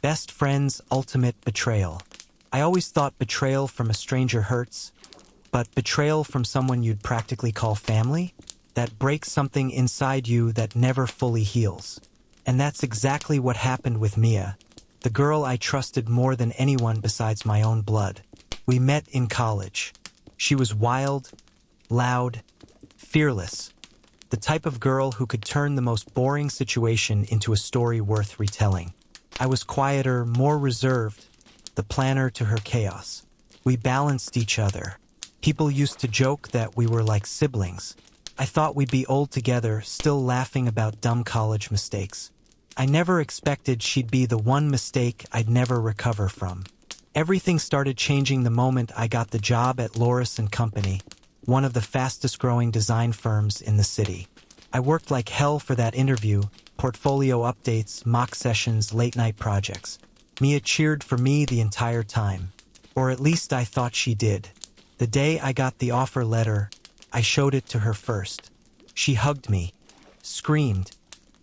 Best friend's ultimate betrayal. I always thought betrayal from a stranger hurts, but betrayal from someone you'd practically call family? That breaks something inside you that never fully heals. And that's exactly what happened with Mia, the girl I trusted more than anyone besides my own blood. We met in college. She was wild, loud, fearless. The type of girl who could turn the most boring situation into a story worth retelling. I was quieter, more reserved, the planner to her chaos. We balanced each other. People used to joke that we were like siblings. I thought we'd be old together, still laughing about dumb college mistakes. I never expected she'd be the one mistake I'd never recover from. Everything started changing the moment I got the job at Loris & Company, one of the fastest-growing design firms in the city. I worked like hell for that interview, portfolio updates, mock sessions, late-night projects. Mia cheered for me the entire time. Or at least I thought she did. The day I got the offer letter, I showed it to her first. She hugged me, screamed,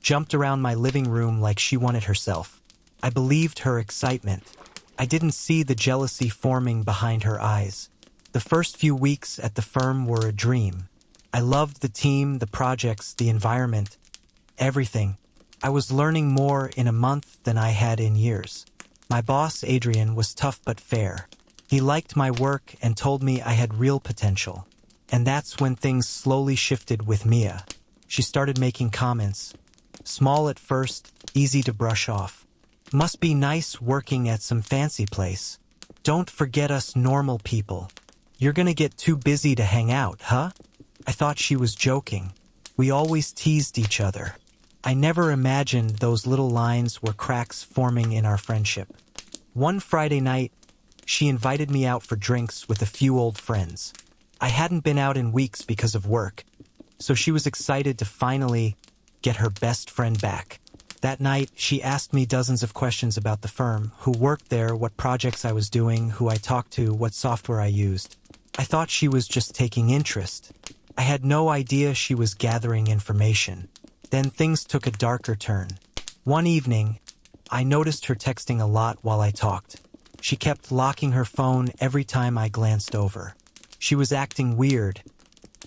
jumped around my living room like she wanted herself. I believed her excitement. I didn't see the jealousy forming behind her eyes. The first few weeks at the firm were a dream. I loved the team, the projects, the environment, everything. I was learning more in a month than I had in years. My boss, Adrian, was tough but fair. He liked my work and told me I had real potential. And that's when things slowly shifted with Mia. She started making comments. Small at first, easy to brush off. Must be nice working at some fancy place. Don't forget us normal people. You're gonna get too busy to hang out, huh? I thought she was joking. We always teased each other. I never imagined those little lines were cracks forming in our friendship. One Friday night, she invited me out for drinks with a few old friends. I hadn't been out in weeks because of work, so she was excited to finally get her best friend back. That night, she asked me dozens of questions about the firm, who worked there, what projects I was doing, who I talked to, what software I used. I thought she was just taking interest. I had no idea she was gathering information. Then things took a darker turn. One evening, I noticed her texting a lot while I talked. She kept locking her phone every time I glanced over. She was acting weird,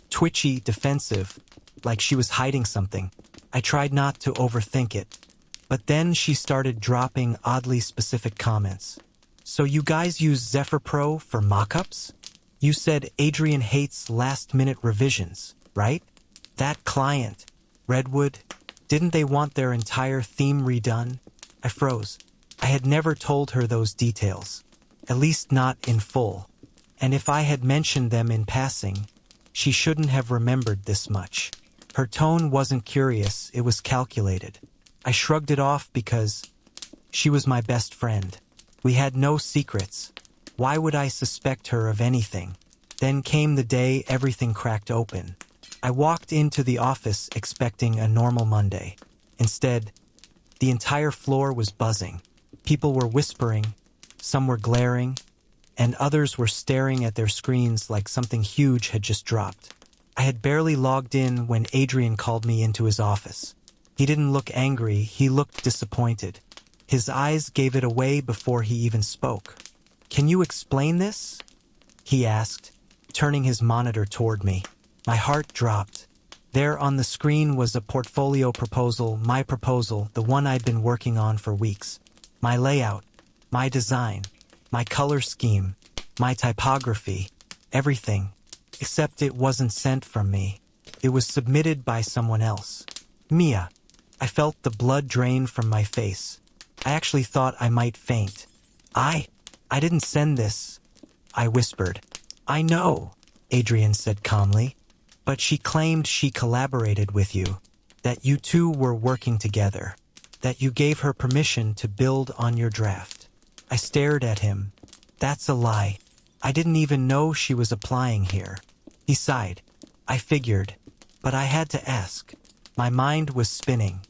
twitchy, defensive, like she was hiding something. I tried not to overthink it. But then she started dropping oddly specific comments. So you guys use Zephyr Pro for mockups? You said Adrian hates last-minute revisions, right? That client, Redwood, didn't they want their entire theme redone? I froze. I had never told her those details, at least not in full. And if I had mentioned them in passing, she shouldn't have remembered this much. Her tone wasn't curious, it was calculated. I shrugged it off because she was my best friend. We had no secrets. Why would I suspect her of anything? Then came the day everything cracked open. I walked into the office expecting a normal Monday. Instead, the entire floor was buzzing. People were whispering, some were glaring, and others were staring at their screens like something huge had just dropped. I had barely logged in when Adrian called me into his office. He didn't look angry, he looked disappointed. His eyes gave it away before he even spoke. "Can you explain this?" he asked, turning his monitor toward me. My heart dropped. There on the screen was a portfolio proposal, my proposal, the one I'd been working on for weeks. My layout, my design, my color scheme, my typography, everything. Except it wasn't sent from me. It was submitted by someone else. Mia. I felt the blood drain from my face. I actually thought I might faint. I didn't send this, I whispered. "I know," Adrian said calmly. "But she claimed she collaborated with you, that you two were working together, that you gave her permission to build on your draft." I stared at him. "That's a lie. I didn't even know she was applying here." He sighed. "I figured, but I had to ask." My mind was spinning.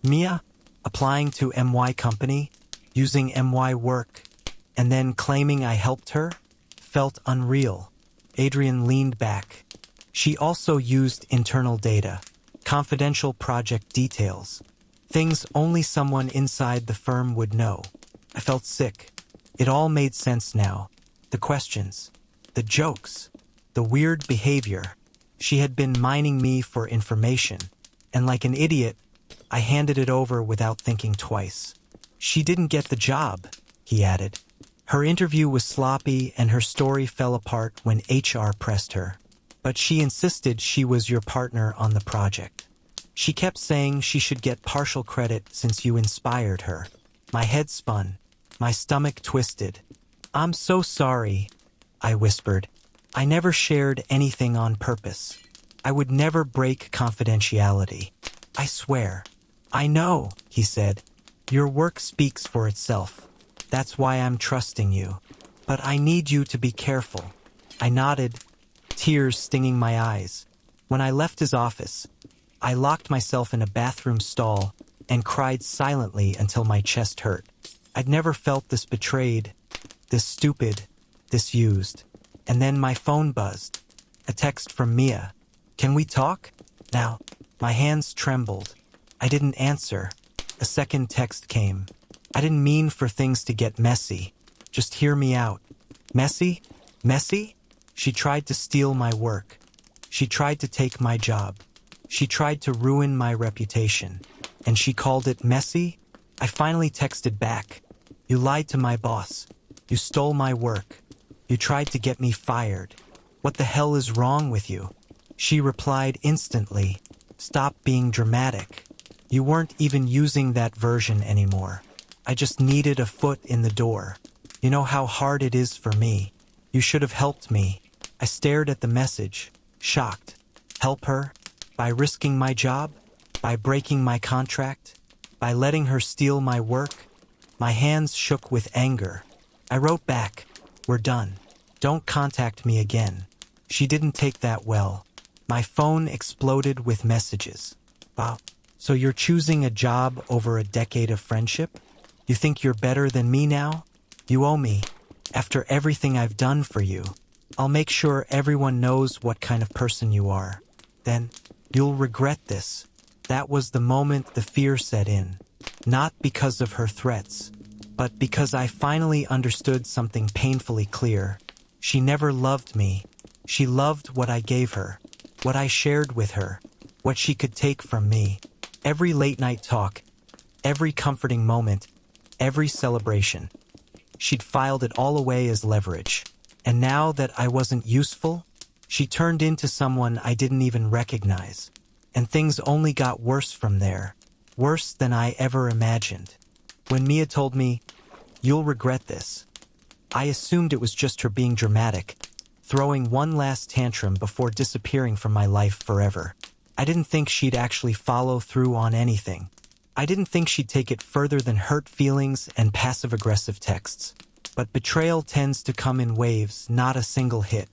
Mia, applying to MY Company, using MY work, and then claiming I helped her, felt unreal. Adrian leaned back. She also used internal data, confidential project details, things only someone inside the firm would know. I felt sick. It all made sense now. The questions, the jokes, the weird behavior. She had been mining me for information, and like an idiot, I handed it over without thinking twice. She didn't get the job, he added. Her interview was sloppy and her story fell apart when HR pressed her. But she insisted she was your partner on the project. She kept saying she should get partial credit since you inspired her. My head spun. My stomach twisted. I'm so sorry, I whispered. I never shared anything on purpose. I would never break confidentiality. I swear. I know, he said. Your work speaks for itself. That's why I'm trusting you. But I need you to be careful. I nodded, tears stinging my eyes. When I left his office, I locked myself in a bathroom stall and cried silently until my chest hurt. I'd never felt this betrayed, this stupid, this used. And then my phone buzzed. A text from Mia. Can we talk? Now, my hands trembled. I didn't answer. A second text came. I didn't mean for things to get messy. Just hear me out. Messy? Messy? She tried to steal my work. She tried to take my job. She tried to ruin my reputation. And she called it messy? I finally texted back. You lied to my boss. You stole my work. You tried to get me fired. What the hell is wrong with you? She replied instantly. Stop being dramatic. You weren't even using that version anymore. I just needed a foot in the door. You know how hard it is for me. You should have helped me. I stared at the message, shocked. Help her? By risking my job? By breaking my contract? By letting her steal my work? My hands shook with anger. I wrote back, we're done. Don't contact me again. She didn't take that well. My phone exploded with messages. Wow. So you're choosing a job over a decade of friendship? You think you're better than me now? You owe me. After everything I've done for you, I'll make sure everyone knows what kind of person you are. Then, you'll regret this. That was the moment the fear set in. Not because of her threats, but because I finally understood something painfully clear. She never loved me. She loved what I gave her, what I shared with her, what she could take from me. Every late-night talk, every comforting moment, every celebration. She'd filed it all away as leverage. And now that I wasn't useful, she turned into someone I didn't even recognize. And things only got worse from there. Worse than I ever imagined. When Mia told me, you'll regret this, I assumed it was just her being dramatic, throwing one last tantrum before disappearing from my life forever. I didn't think she'd actually follow through on anything. I didn't think she'd take it further than hurt feelings and passive-aggressive texts. But betrayal tends to come in waves, not a single hit.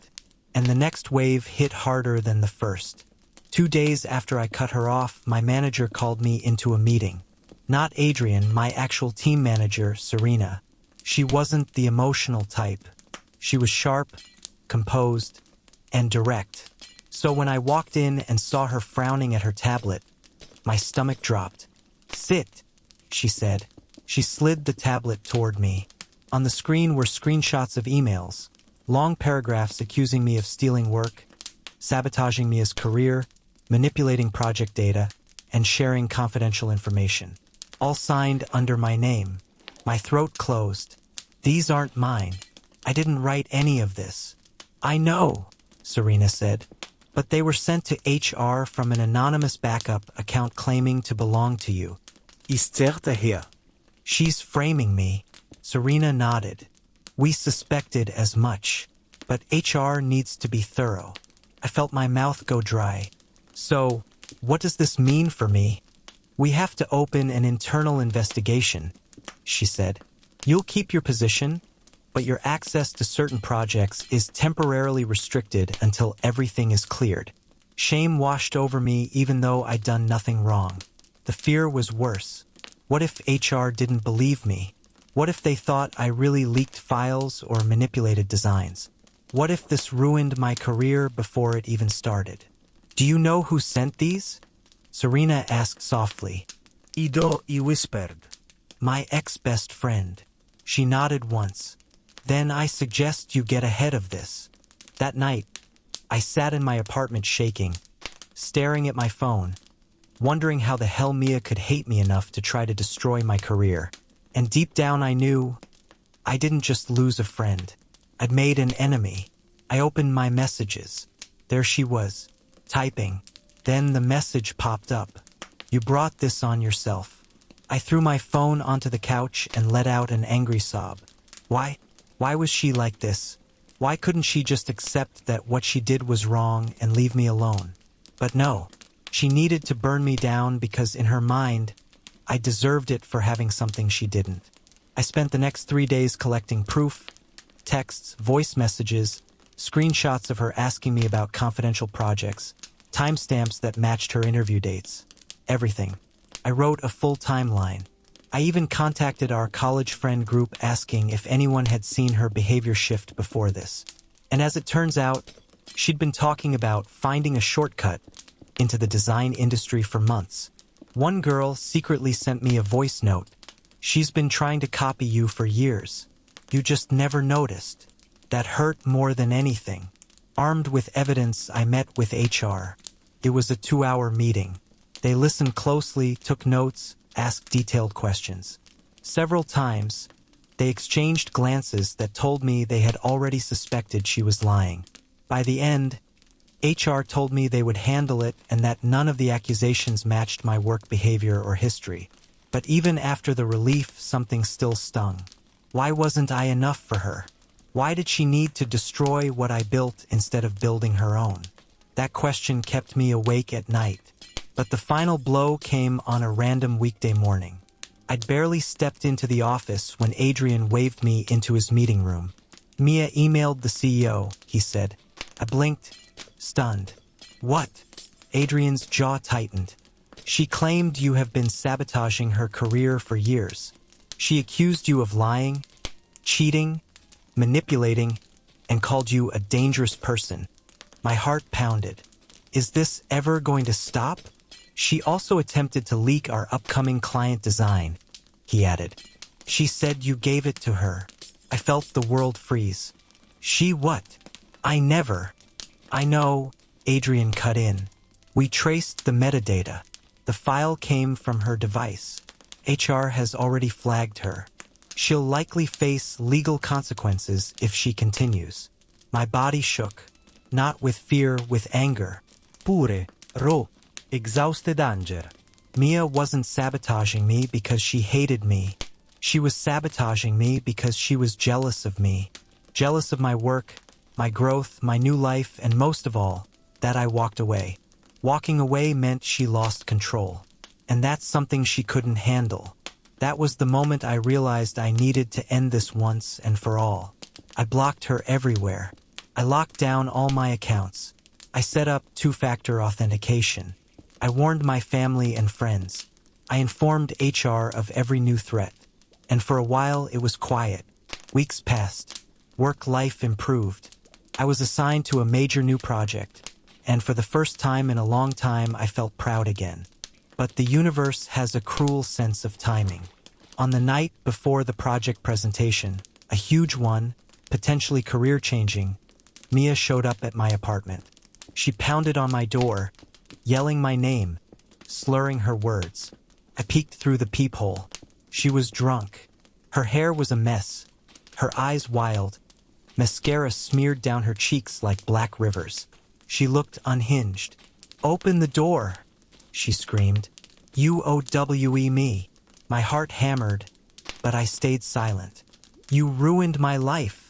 And the next wave hit harder than the first. 2 days after I cut her off, my manager called me into a meeting. Not Adrian, my actual team manager, Serena. She wasn't the emotional type. She was sharp, composed, and direct. So when I walked in and saw her frowning at her tablet, my stomach dropped. Sit, she said. She slid the tablet toward me. On the screen were screenshots of emails, long paragraphs accusing me of stealing work, sabotaging Mia's career, manipulating project data, and sharing confidential information. All signed under my name. My throat closed. These aren't mine. I didn't write any of this. I know, Serena said. But they were sent to HR from an anonymous backup account claiming to belong to you. Hier. She's framing me. Serena nodded. We suspected as much. But HR needs to be thorough. I felt my mouth go dry. So, what does this mean for me? We have to open an internal investigation, she said. You'll keep your position, but your access to certain projects is temporarily restricted until everything is cleared. Shame washed over me even though I'd done nothing wrong. The fear was worse. What if HR didn't believe me? What if they thought I really leaked files or manipulated designs? What if this ruined my career before it even started? Do you know who sent these? Serena asked softly. Ido, he whispered. My ex-best friend. She nodded once. Then I suggest you get ahead of this. That night, I sat in my apartment shaking, staring at my phone, wondering how the hell Mia could hate me enough to try to destroy my career. And deep down I knew I didn't just lose a friend. I'd made an enemy. I opened my messages. There she was, typing. Then the message popped up. You brought this on yourself. I threw my phone onto the couch and let out an angry sob. Why? Why was she like this? Why couldn't she just accept that what she did was wrong and leave me alone? But no, she needed to burn me down because in her mind, I deserved it for having something she didn't. I spent the next 3 days collecting proof, texts, voice messages, screenshots of her asking me about confidential projects, timestamps that matched her interview dates. Everything. I wrote a full timeline. I even contacted our college friend group asking if anyone had seen her behavior shift before this. And as it turns out, she'd been talking about finding a shortcut into the design industry for months. One girl secretly sent me a voice note. She's been trying to copy you for years. You just never noticed. That hurt more than anything. Armed with evidence, I met with HR. It was a 2-hour meeting. They listened closely, took notes, asked detailed questions. Several times, they exchanged glances that told me they had already suspected she was lying. By the end, HR told me they would handle it and that none of the accusations matched my work behavior or history. But even after the relief, something still stung. Why wasn't I enough for her? Why did she need to destroy what I built instead of building her own? That question kept me awake at night. But the final blow came on a random weekday morning. I'd barely stepped into the office when Adrian waved me into his meeting room. Mia emailed the CEO, he said. I blinked, stunned. What? Adrian's jaw tightened. She claimed you have been sabotaging her career for years. She accused you of lying, cheating, manipulating, and called you a dangerous person. My heart pounded. Is this ever going to stop? She also attempted to leak our upcoming client design, he added. She said you gave it to her. I felt the world freeze. She what? I never. I know, Adrian cut in. We traced the metadata. The file came from her device. HR has already flagged her. She'll likely face legal consequences if she continues. My body shook, not with fear, with anger. Pure, ro. Exhausted danger. Mia wasn't sabotaging me because she hated me. She was sabotaging me because she was jealous of me. Jealous of my work, my growth, my new life, and most of all, that I walked away. Walking away meant she lost control. And that's something she couldn't handle. That was the moment I realized I needed to end this once and for all. I blocked her everywhere. I locked down all my accounts. I set up 2-factor authentication. I warned my family and friends. I informed HR of every new threat. And for a while, it was quiet. Weeks passed. Work life improved. I was assigned to a major new project. And for the first time in a long time, I felt proud again. But the universe has a cruel sense of timing. On the night before the project presentation, a huge one, potentially career-changing, Mia showed up at my apartment. She pounded on my door, yelling my name, slurring her words. I peeked through the peephole. She was drunk. Her hair was a mess, her eyes wild. Mascara smeared down her cheeks like black rivers. She looked unhinged. "Open the door," she screamed. "You-O-W-E me." My heart hammered, but I stayed silent. "You ruined my life,"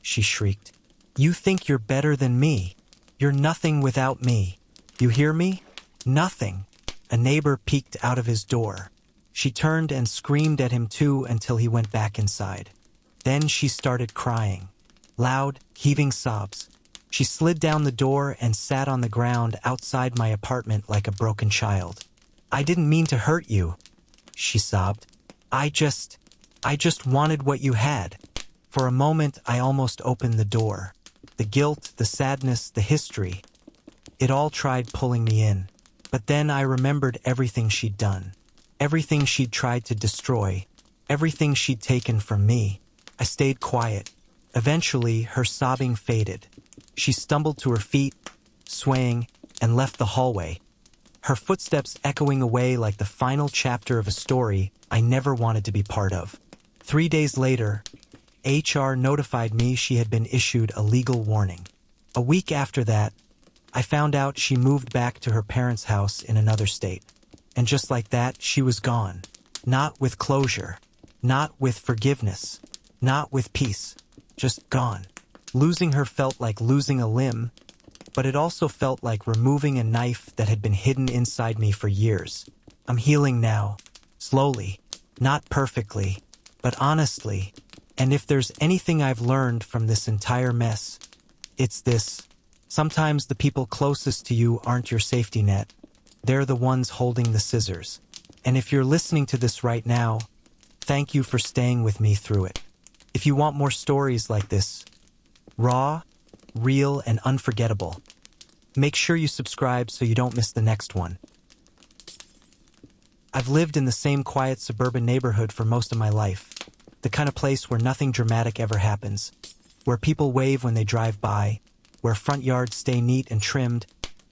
she shrieked. "You think you're better than me. You're nothing without me. You hear me? Nothing." A neighbor peeked out of his door. She turned and screamed at him too until he went back inside. Then she started crying. Loud, heaving sobs. She slid down the door and sat on the ground outside my apartment like a broken child. "I didn't mean to hurt you," she sobbed. I just wanted what you had." For a moment, I almost opened the door. The guilt, the sadness, the history. It all tried pulling me in. But then I remembered everything she'd done. Everything she'd tried to destroy. everything she'd taken from me. I stayed quiet. Eventually, her sobbing faded. She stumbled to her feet, swaying, and left the hallway, her footsteps echoing away like the final chapter of a story I never wanted to be part of. 3 days later, HR notified me she had been issued a legal warning. A week after that, I found out she moved back to her parents' house in another state. And just like that, she was gone. Not with closure. Not with forgiveness. Not with peace. Just gone. Losing her felt like losing a limb, but it also felt like removing a knife that had been hidden inside me for years. I'm healing now. Slowly. Not perfectly, but honestly. And if there's anything I've learned from this entire mess, it's this. Sometimes the people closest to you aren't your safety net. They're the ones holding the scissors. And if you're listening to this right now, thank you for staying with me through it. If you want more stories like this, raw, real, and unforgettable, make sure you subscribe so you don't miss the next one. I've lived in the same quiet suburban neighborhood for most of my life. The kind of place where nothing dramatic ever happens, where people wave when they drive by, where front yards stay neat and trimmed,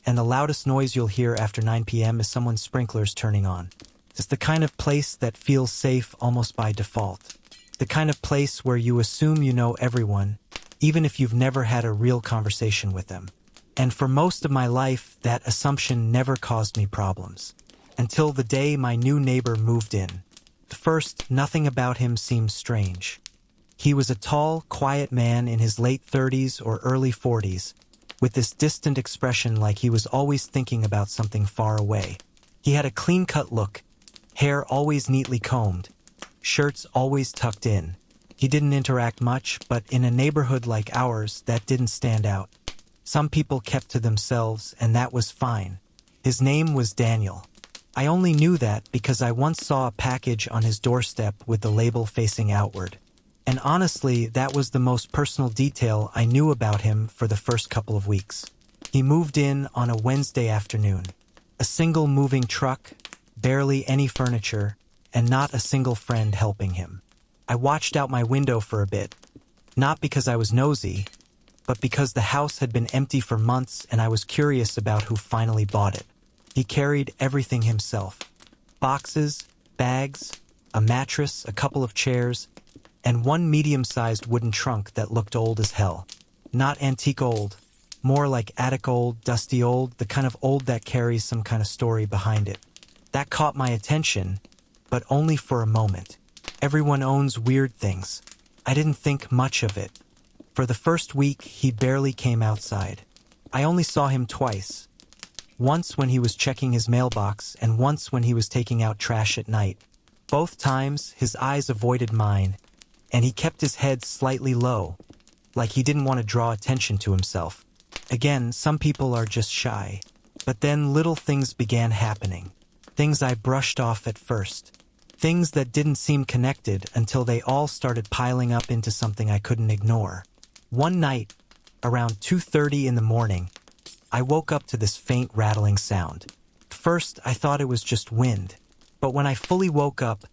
and the loudest noise you'll hear after 9 p.m. is someone's sprinklers turning on. It's the kind of place that feels safe almost by default. The kind of place where you assume you know everyone, even if you've never had a real conversation with them. And for most of my life, that assumption never caused me problems. Until the day my new neighbor moved in. At first, nothing about him seemed strange. He was a tall, quiet man in his late 30s or early 40s, with this distant expression like he was always thinking about something far away. He had a clean-cut look, hair always neatly combed, shirts always tucked in. He didn't interact much, but in a neighborhood like ours, that didn't stand out. Some people kept to themselves, and that was fine. His name was Daniel. I only knew that because I once saw a package on his doorstep with the label facing outward. And honestly, that was the most personal detail I knew about him for the first couple of weeks. He moved in on a Wednesday afternoon. A single moving truck, barely any furniture, and not a single friend helping him. I watched out my window for a bit, not because I was nosy, but because the house had been empty for months and I was curious about who finally bought it. He carried everything himself. Boxes, bags, a mattress, a couple of chairs, and one medium-sized wooden trunk that looked old as hell. Not antique old, more like attic old, dusty old, the kind of old that carries some kind of story behind it. That caught my attention, but only for a moment. Everyone owns weird things. I didn't think much of it. For the first week, he barely came outside. I only saw him twice. Once when he was checking his mailbox, and once when he was taking out trash at night. Both times, his eyes avoided mine, and he kept his head slightly low, like he didn't want to draw attention to himself. Again, some people are just shy. But then little things began happening. Things I brushed off at first. Things that didn't seem connected until they all started piling up into something I couldn't ignore. One night, around 2:30 in the morning, I woke up to this faint rattling sound. At first, I thought it was just wind, but when I fully woke up,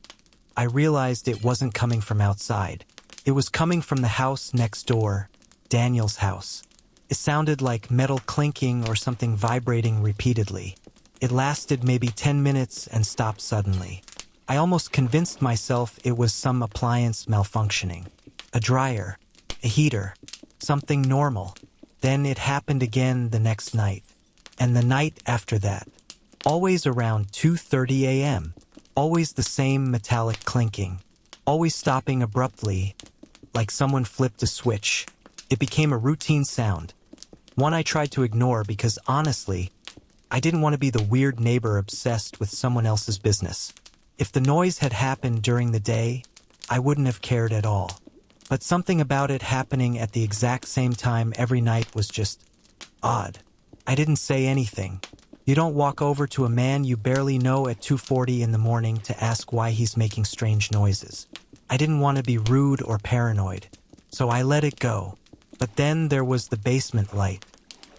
I realized it wasn't coming from outside. It was coming from the house next door, Daniel's house. It sounded like metal clinking or something vibrating repeatedly. It lasted maybe 10 minutes and stopped suddenly. I almost convinced myself it was some appliance malfunctioning. A dryer, a heater, something normal. Then it happened again the next night, and the night after that. Always around 2:30 a.m. Always the same metallic clinking. Always stopping abruptly, like someone flipped a switch. It became a routine sound. One I tried to ignore because honestly, I didn't want to be the weird neighbor obsessed with someone else's business. If the noise had happened during the day, I wouldn't have cared at all. But something about it happening at the exact same time every night was just odd. I didn't say anything. You don't walk over to a man you barely know at 2:40 in the morning to ask why he's making strange noises. I didn't want to be rude or paranoid, so I let it go. But then there was the basement light.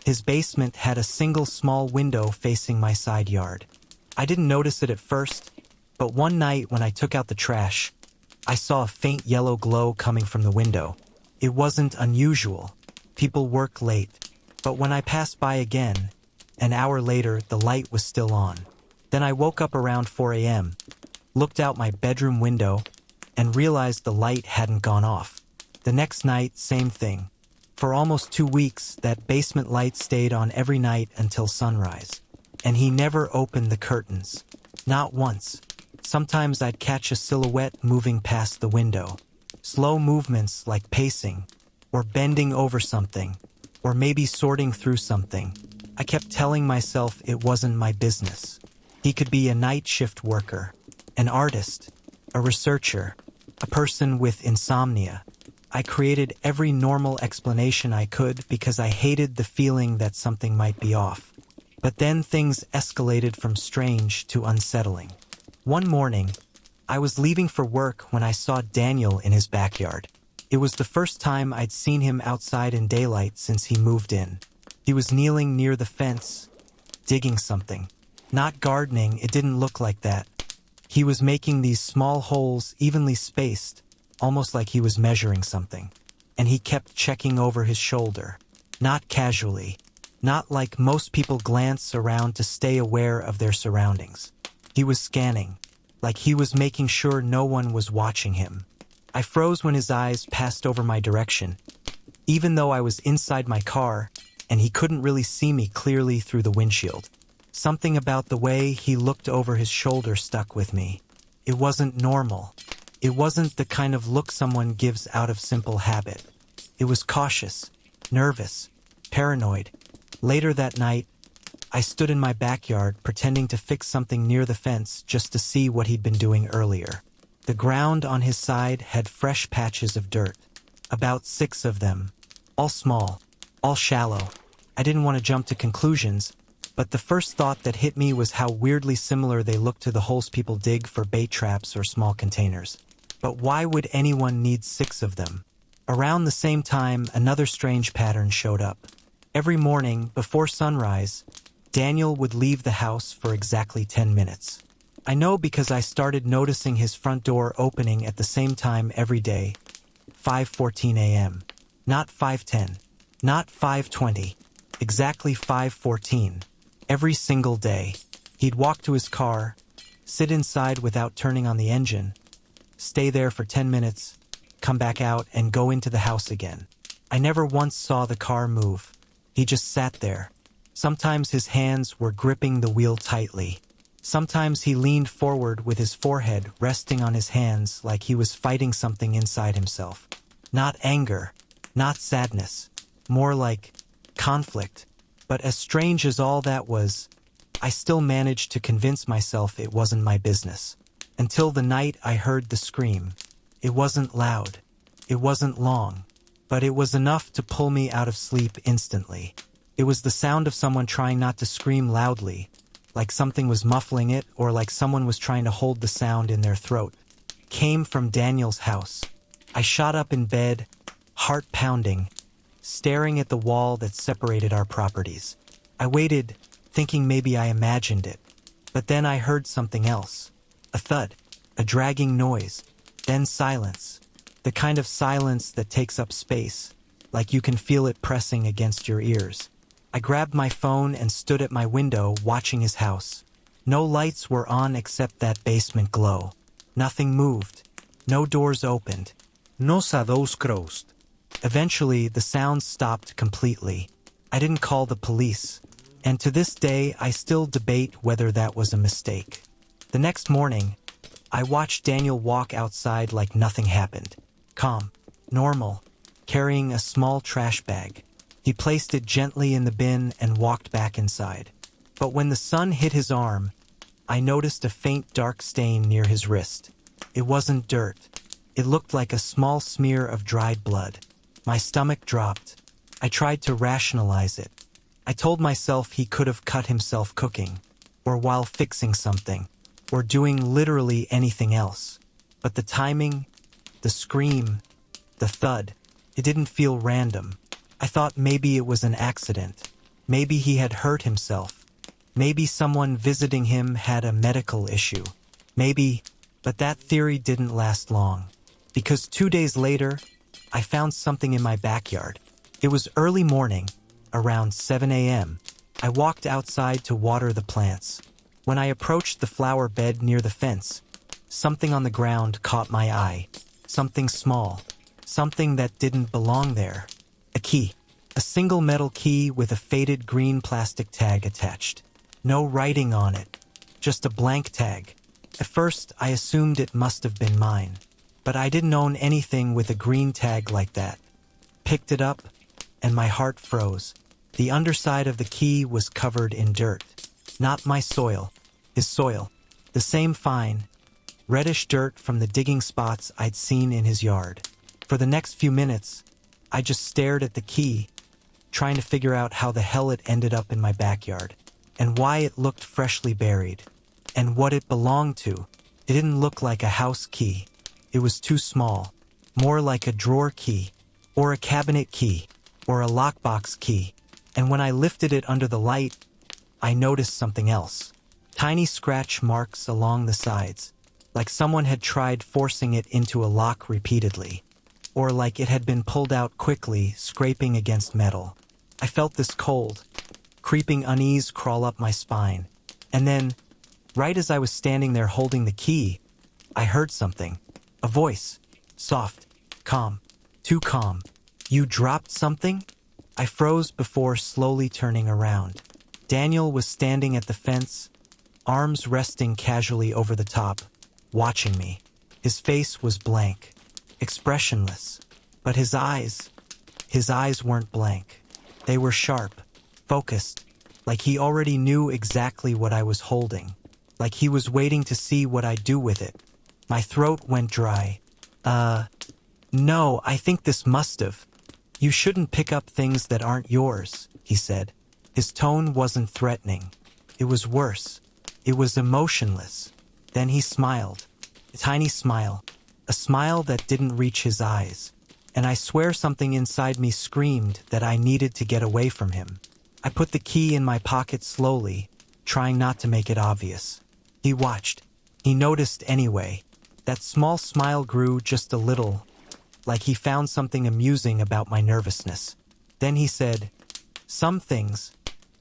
His basement had a single small window facing my side yard. I didn't notice it at first, but one night when I took out the trash, I saw a faint yellow glow coming from the window. It wasn't unusual. People work late. But when I passed by again, an hour later, the light was still on. Then I woke up around 4 a.m., looked out my bedroom window, and realized the light hadn't gone off. The next night, same thing. For almost 2 weeks, that basement light stayed on every night until sunrise. And he never opened the curtains. Not once. Sometimes I'd catch a silhouette moving past the window. Slow movements like pacing, or bending over something, or maybe sorting through something. I kept telling myself it wasn't my business. He could be a night shift worker, an artist, a researcher, a person with insomnia. I created every normal explanation I could because I hated the feeling that something might be off. But then things escalated from strange to unsettling. One morning, I was leaving for work when I saw Daniel in his backyard. It was the first time I'd seen him outside in daylight since he moved in. He was kneeling near the fence, digging something. Not gardening, it didn't look like that. He was making these small holes evenly spaced, almost like he was measuring something. And he kept checking over his shoulder. Not casually. Not like most people glance around to stay aware of their surroundings. He was scanning, like he was making sure no one was watching him. I froze when his eyes passed over my direction, even though I was inside my car and he couldn't really see me clearly through the windshield. Something about the way he looked over his shoulder stuck with me. It wasn't normal. It wasn't the kind of look someone gives out of simple habit. It was cautious, nervous, paranoid. Later that night, I stood in my backyard pretending to fix something near the fence just to see what he'd been doing earlier. The ground on his side had fresh patches of dirt. About 6 of them. All small. All shallow. I didn't want to jump to conclusions, but the first thought that hit me was how weirdly similar they looked to the holes people dig for bait traps or small containers. But why would anyone need 6 of them? Around the same time, another strange pattern showed up. Every morning, before sunrise, Daniel would leave the house for exactly 10 minutes. I know because I started noticing his front door opening at the same time every day, 5:14 a.m. Not 5:10, not 5:20, exactly 5:14. Every single day. He'd walk to his car, sit inside without turning on the engine, stay there for 10 minutes, come back out and go into the house again. I never once saw the car move. He just sat there. Sometimes his hands were gripping the wheel tightly. Sometimes he leaned forward with his forehead resting on his hands like he was fighting something inside himself. Not anger, not sadness, more like conflict. But as strange as all that was, I still managed to convince myself it wasn't my business. Until the night I heard the scream. It wasn't loud. It wasn't long. But it was enough to pull me out of sleep instantly. It was the sound of someone trying not to scream loudly, like something was muffling it or like someone was trying to hold the sound in their throat. Came from Daniel's house. I shot up in bed, heart pounding, staring at the wall that separated our properties. I waited, thinking maybe I imagined it. But then I heard something else. A thud, a dragging noise, then silence. The kind of silence that takes up space, like you can feel it pressing against your ears. I grabbed my phone and stood at my window watching his house. No lights were on except that basement glow. Nothing moved. No doors opened. No shadows crossed. Eventually, the sounds stopped completely. I didn't call the police. And to this day, I still debate whether that was a mistake. The next morning, I watched Daniel walk outside like nothing happened. Calm, normal, carrying a small trash bag. He placed it gently in the bin and walked back inside. But when the sun hit his arm, I noticed a faint dark stain near his wrist. It wasn't dirt. It looked like a small smear of dried blood. My stomach dropped. I tried to rationalize it. I told myself he could have cut himself cooking, or while fixing something, or doing literally anything else. But the timing, the scream, the thud, it didn't feel random. I thought maybe it was an accident. Maybe he had hurt himself. Maybe someone visiting him had a medical issue. Maybe But that theory didn't last long, because 2 days later, I found something in my backyard. It was early morning, around 7 a.m. I walked outside to water the plants. When I approached the flower bed near the fence, something on the ground caught my eye. Something small. Something that didn't belong there. A key. A single metal key with a faded green plastic tag attached. No writing on it. Just a blank tag. At first, I assumed it must have been mine. But I didn't own anything with a green tag like that. Picked it up, and my heart froze. The underside of the key was covered in dirt. Not my soil. His soil. The same fine, reddish dirt from the digging spots I'd seen in his yard. For the next few minutes, I just stared at the key, trying to figure out how the hell it ended up in my backyard, and why it looked freshly buried, and what it belonged to. It didn't look like a house key. It was too small, more like a drawer key, or a cabinet key, or a lockbox key. And when I lifted it under the light, I noticed something else. Tiny scratch marks along the sides, like someone had tried forcing it into a lock repeatedly, or like it had been pulled out quickly, scraping against metal. I felt this cold, creeping unease crawl up my spine. And then, right as I was standing there holding the key, I heard something. A voice. Soft. Calm. Too calm. "You dropped something?" I froze before slowly turning around. Daniel was standing at the fence, arms resting casually over the top, watching me. His face was blank, expressionless, but his eyes weren't blank. They were sharp, focused, like he already knew exactly what I was holding, like he was waiting to see what I'd do with it. My throat went dry. No, I think this must have. "You shouldn't pick up things that aren't yours," he said. His tone wasn't threatening. It was worse. It was emotionless. Then he smiled. A tiny smile. A smile that didn't reach his eyes. And I swear something inside me screamed that I needed to get away from him. I put the key in my pocket slowly, trying not to make it obvious. He watched. He noticed anyway. That small smile grew just a little, like he found something amusing about my nervousness. Then he said, "Some things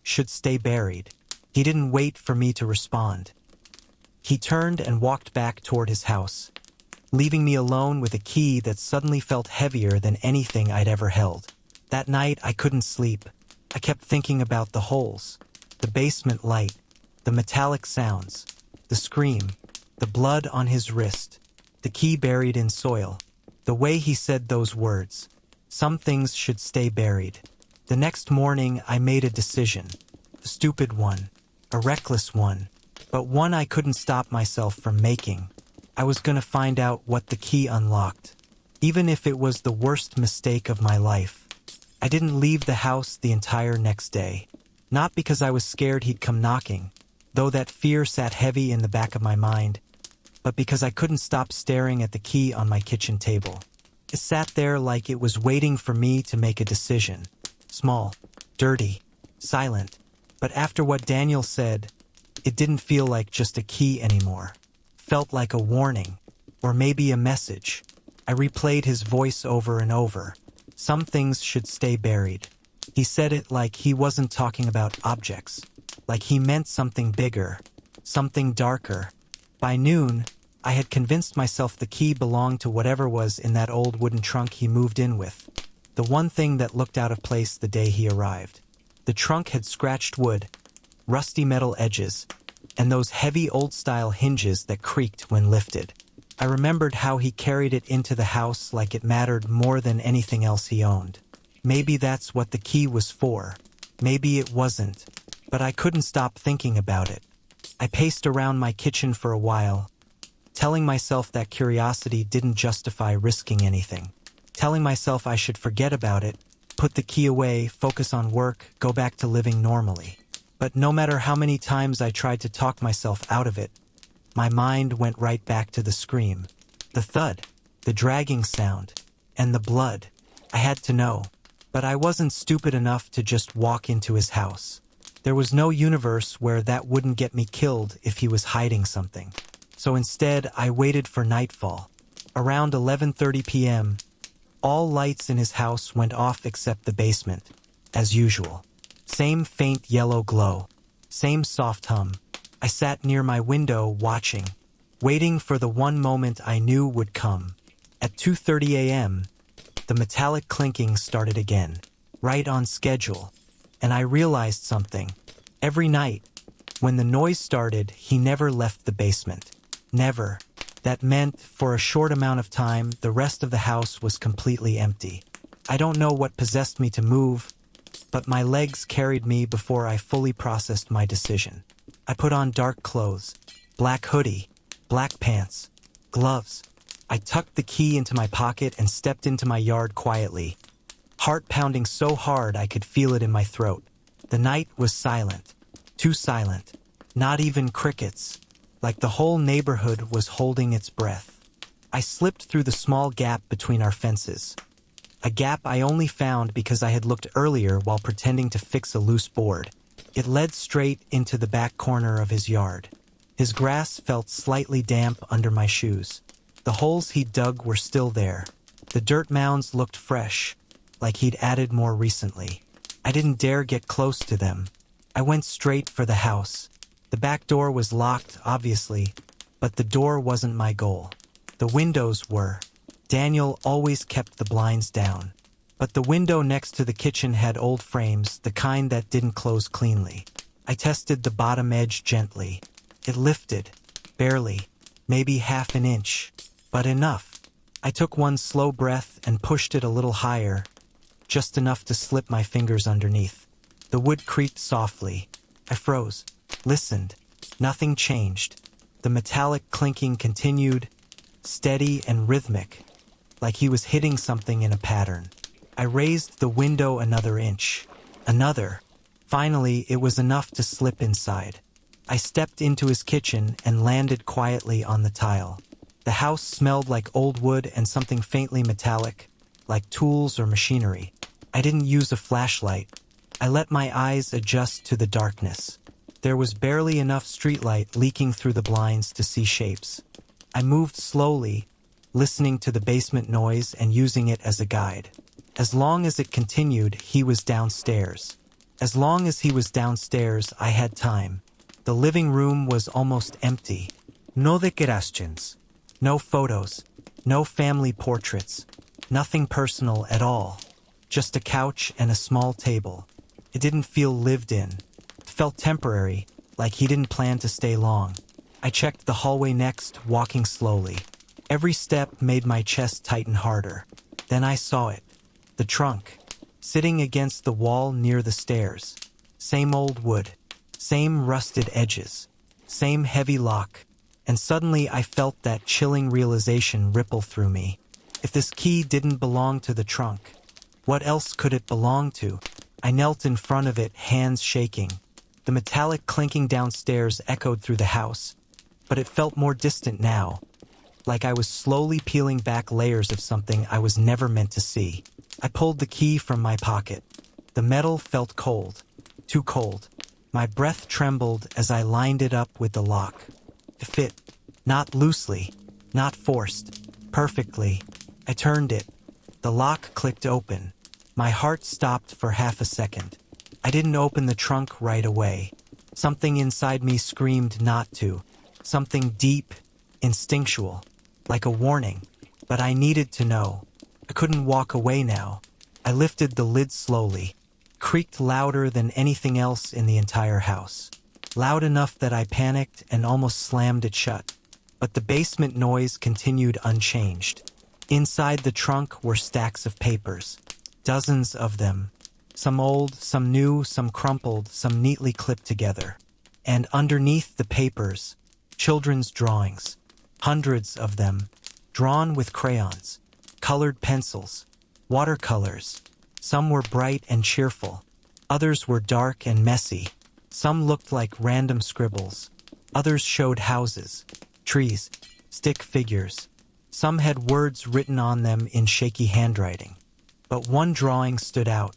should stay buried." He didn't wait for me to respond. He turned and walked back toward his house, leaving me alone with a key that suddenly felt heavier than anything I'd ever held. That night, I couldn't sleep. I kept thinking about the holes, the basement light, the metallic sounds, the scream, the blood on his wrist, the key buried in soil, the way he said those words. Some things should stay buried. The next morning, I made a decision. A stupid one, a reckless one, but one I couldn't stop myself from making. I was going to find out what the key unlocked, even if it was the worst mistake of my life. I didn't leave the house the entire next day, not because I was scared he'd come knocking, though that fear sat heavy in the back of my mind, but because I couldn't stop staring at the key on my kitchen table. It sat there like it was waiting for me to make a decision. Small, dirty, silent, but after what Daniel said, it didn't feel like just a key anymore. Felt like a warning, or maybe a message. I replayed his voice over and over. Some things should stay buried. He said it like he wasn't talking about objects, like he meant something bigger, something darker. By noon, I had convinced myself the key belonged to whatever was in that old wooden trunk he moved in with, the one thing that looked out of place the day he arrived. The trunk had scratched wood, rusty metal edges, and those heavy old-style hinges that creaked when lifted. I remembered how he carried it into the house like it mattered more than anything else he owned. Maybe that's what the key was for. Maybe it wasn't. But I couldn't stop thinking about it. I paced around my kitchen for a while, telling myself that curiosity didn't justify risking anything. Telling myself I should forget about it, put the key away, focus on work, go back to living normally. But no matter how many times I tried to talk myself out of it, my mind went right back to the scream, the thud, the dragging sound, and the blood. I had to know. But I wasn't stupid enough to just walk into his house. There was no universe where that wouldn't get me killed if he was hiding something. So instead, I waited for nightfall. Around 11:30 p.m., all lights in his house went off except the basement, as usual. Same faint yellow glow. Same soft hum. I sat near my window watching, waiting for the one moment I knew would come. At 2:30 a.m., the metallic clinking started again, right on schedule. And I realized something. Every night, when the noise started, he never left the basement. Never. That meant, for a short amount of time, the rest of the house was completely empty. I don't know what possessed me to move, but my legs carried me before I fully processed my decision. I put on dark clothes, black hoodie, black pants, gloves. I tucked the key into my pocket and stepped into my yard quietly, heart pounding so hard I could feel it in my throat. The night was silent, too silent, not even crickets, like the whole neighborhood was holding its breath. I slipped through the small gap between our fences, a gap I only found because I had looked earlier while pretending to fix a loose board. It led straight into the back corner of his yard. His grass felt slightly damp under my shoes. The holes he'd dug were still there. The dirt mounds looked fresh, like he'd added more recently. I didn't dare get close to them. I went straight for the house. The back door was locked, obviously, but the door wasn't my goal. The windows were. Daniel always kept the blinds down. But the window next to the kitchen had old frames, the kind that didn't close cleanly. I tested the bottom edge gently. It lifted, barely, maybe half an inch, but enough. I took one slow breath and pushed it a little higher, just enough to slip my fingers underneath. The wood creaked softly. I froze, listened. Nothing changed. The metallic clinking continued, steady and rhythmic, like he was hitting something in a pattern. I raised the window another inch. Another. Finally, it was enough to slip inside. I stepped into his kitchen and landed quietly on the tile. The house smelled like old wood and something faintly metallic, like tools or machinery. I didn't use a flashlight. I let my eyes adjust to the darkness. There was barely enough streetlight leaking through the blinds to see shapes. I moved slowly, listening to the basement noise and using it as a guide. As long as it continued, he was downstairs. As long as he was downstairs, I had time. The living room was almost empty. No decorations. No photos. No family portraits. Nothing personal at all. Just a couch and a small table. It didn't feel lived in. It felt temporary, like he didn't plan to stay long. I checked the hallway next, walking slowly. Every step made my chest tighten harder. Then I saw it. The trunk, sitting against the wall near the stairs. Same old wood. Same rusted edges. Same heavy lock. And suddenly I felt that chilling realization ripple through me. If this key didn't belong to the trunk, what else could it belong to? I knelt in front of it, hands shaking. The metallic clinking downstairs echoed through the house, but it felt more distant now, like I was slowly peeling back layers of something I was never meant to see. I pulled the key from my pocket. The metal felt cold, too cold. My breath trembled as I lined it up with the lock. It fit, not loosely, not forced, perfectly. I turned it. The lock clicked open. My heart stopped for half a second. I didn't open the trunk right away. Something inside me screamed not to. Something deep, instinctual, like a warning. But I needed to know. I couldn't walk away now. I lifted the lid slowly. Creaked louder than anything else in the entire house. Loud enough that I panicked and almost slammed it shut. But the basement noise continued unchanged. Inside the trunk were stacks of papers. Dozens of them. Some old, some new, some crumpled, some neatly clipped together. And underneath the papers, children's drawings. Hundreds of them. Drawn with crayons. Colored pencils. Watercolors. Some were bright and cheerful. Others were dark and messy. Some looked like random scribbles. Others showed houses, trees, stick figures. Some had words written on them in shaky handwriting. But one drawing stood out.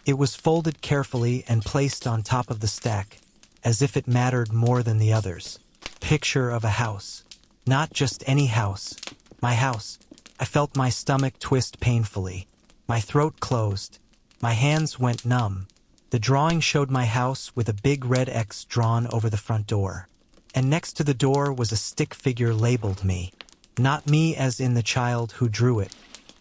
It was folded carefully and placed on top of the stack, as if it mattered more than the others. Picture of a house. Not just any house. My house. I felt my stomach twist painfully. My throat closed. My hands went numb. The drawing showed my house with a big red X drawn over the front door. And next to the door was a stick figure labeled me. Not me as in the child who drew it.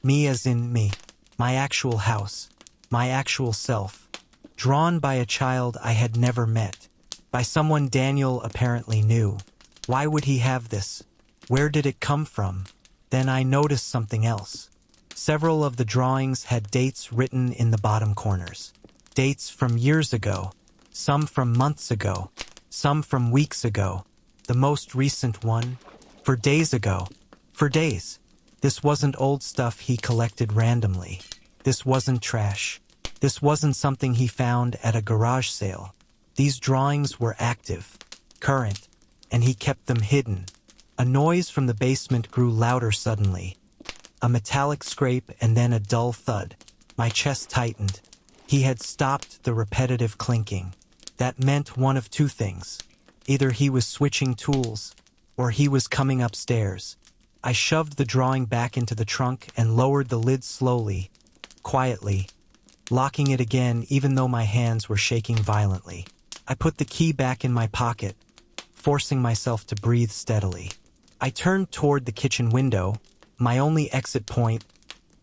Me as in me. My actual house. My actual self. Drawn by a child I had never met. By someone Daniel apparently knew. Why would he have this? Where did it come from? Then I noticed something else. Several of the drawings had dates written in the bottom corners. Dates from years ago. Some from months ago. Some from weeks ago. The most recent one, for days ago. For days. This wasn't old stuff he collected randomly. This wasn't trash. This wasn't something he found at a garage sale. These drawings were active, current, and he kept them hidden. A noise from the basement grew louder suddenly. A metallic scrape and then a dull thud. My chest tightened. He had stopped the repetitive clinking. That meant one of two things. Either he was switching tools, or he was coming upstairs. I shoved the drawing back into the trunk and lowered the lid slowly, quietly, locking it again even though my hands were shaking violently. I put the key back in my pocket, forcing myself to breathe steadily. I turned toward the kitchen window, my only exit point,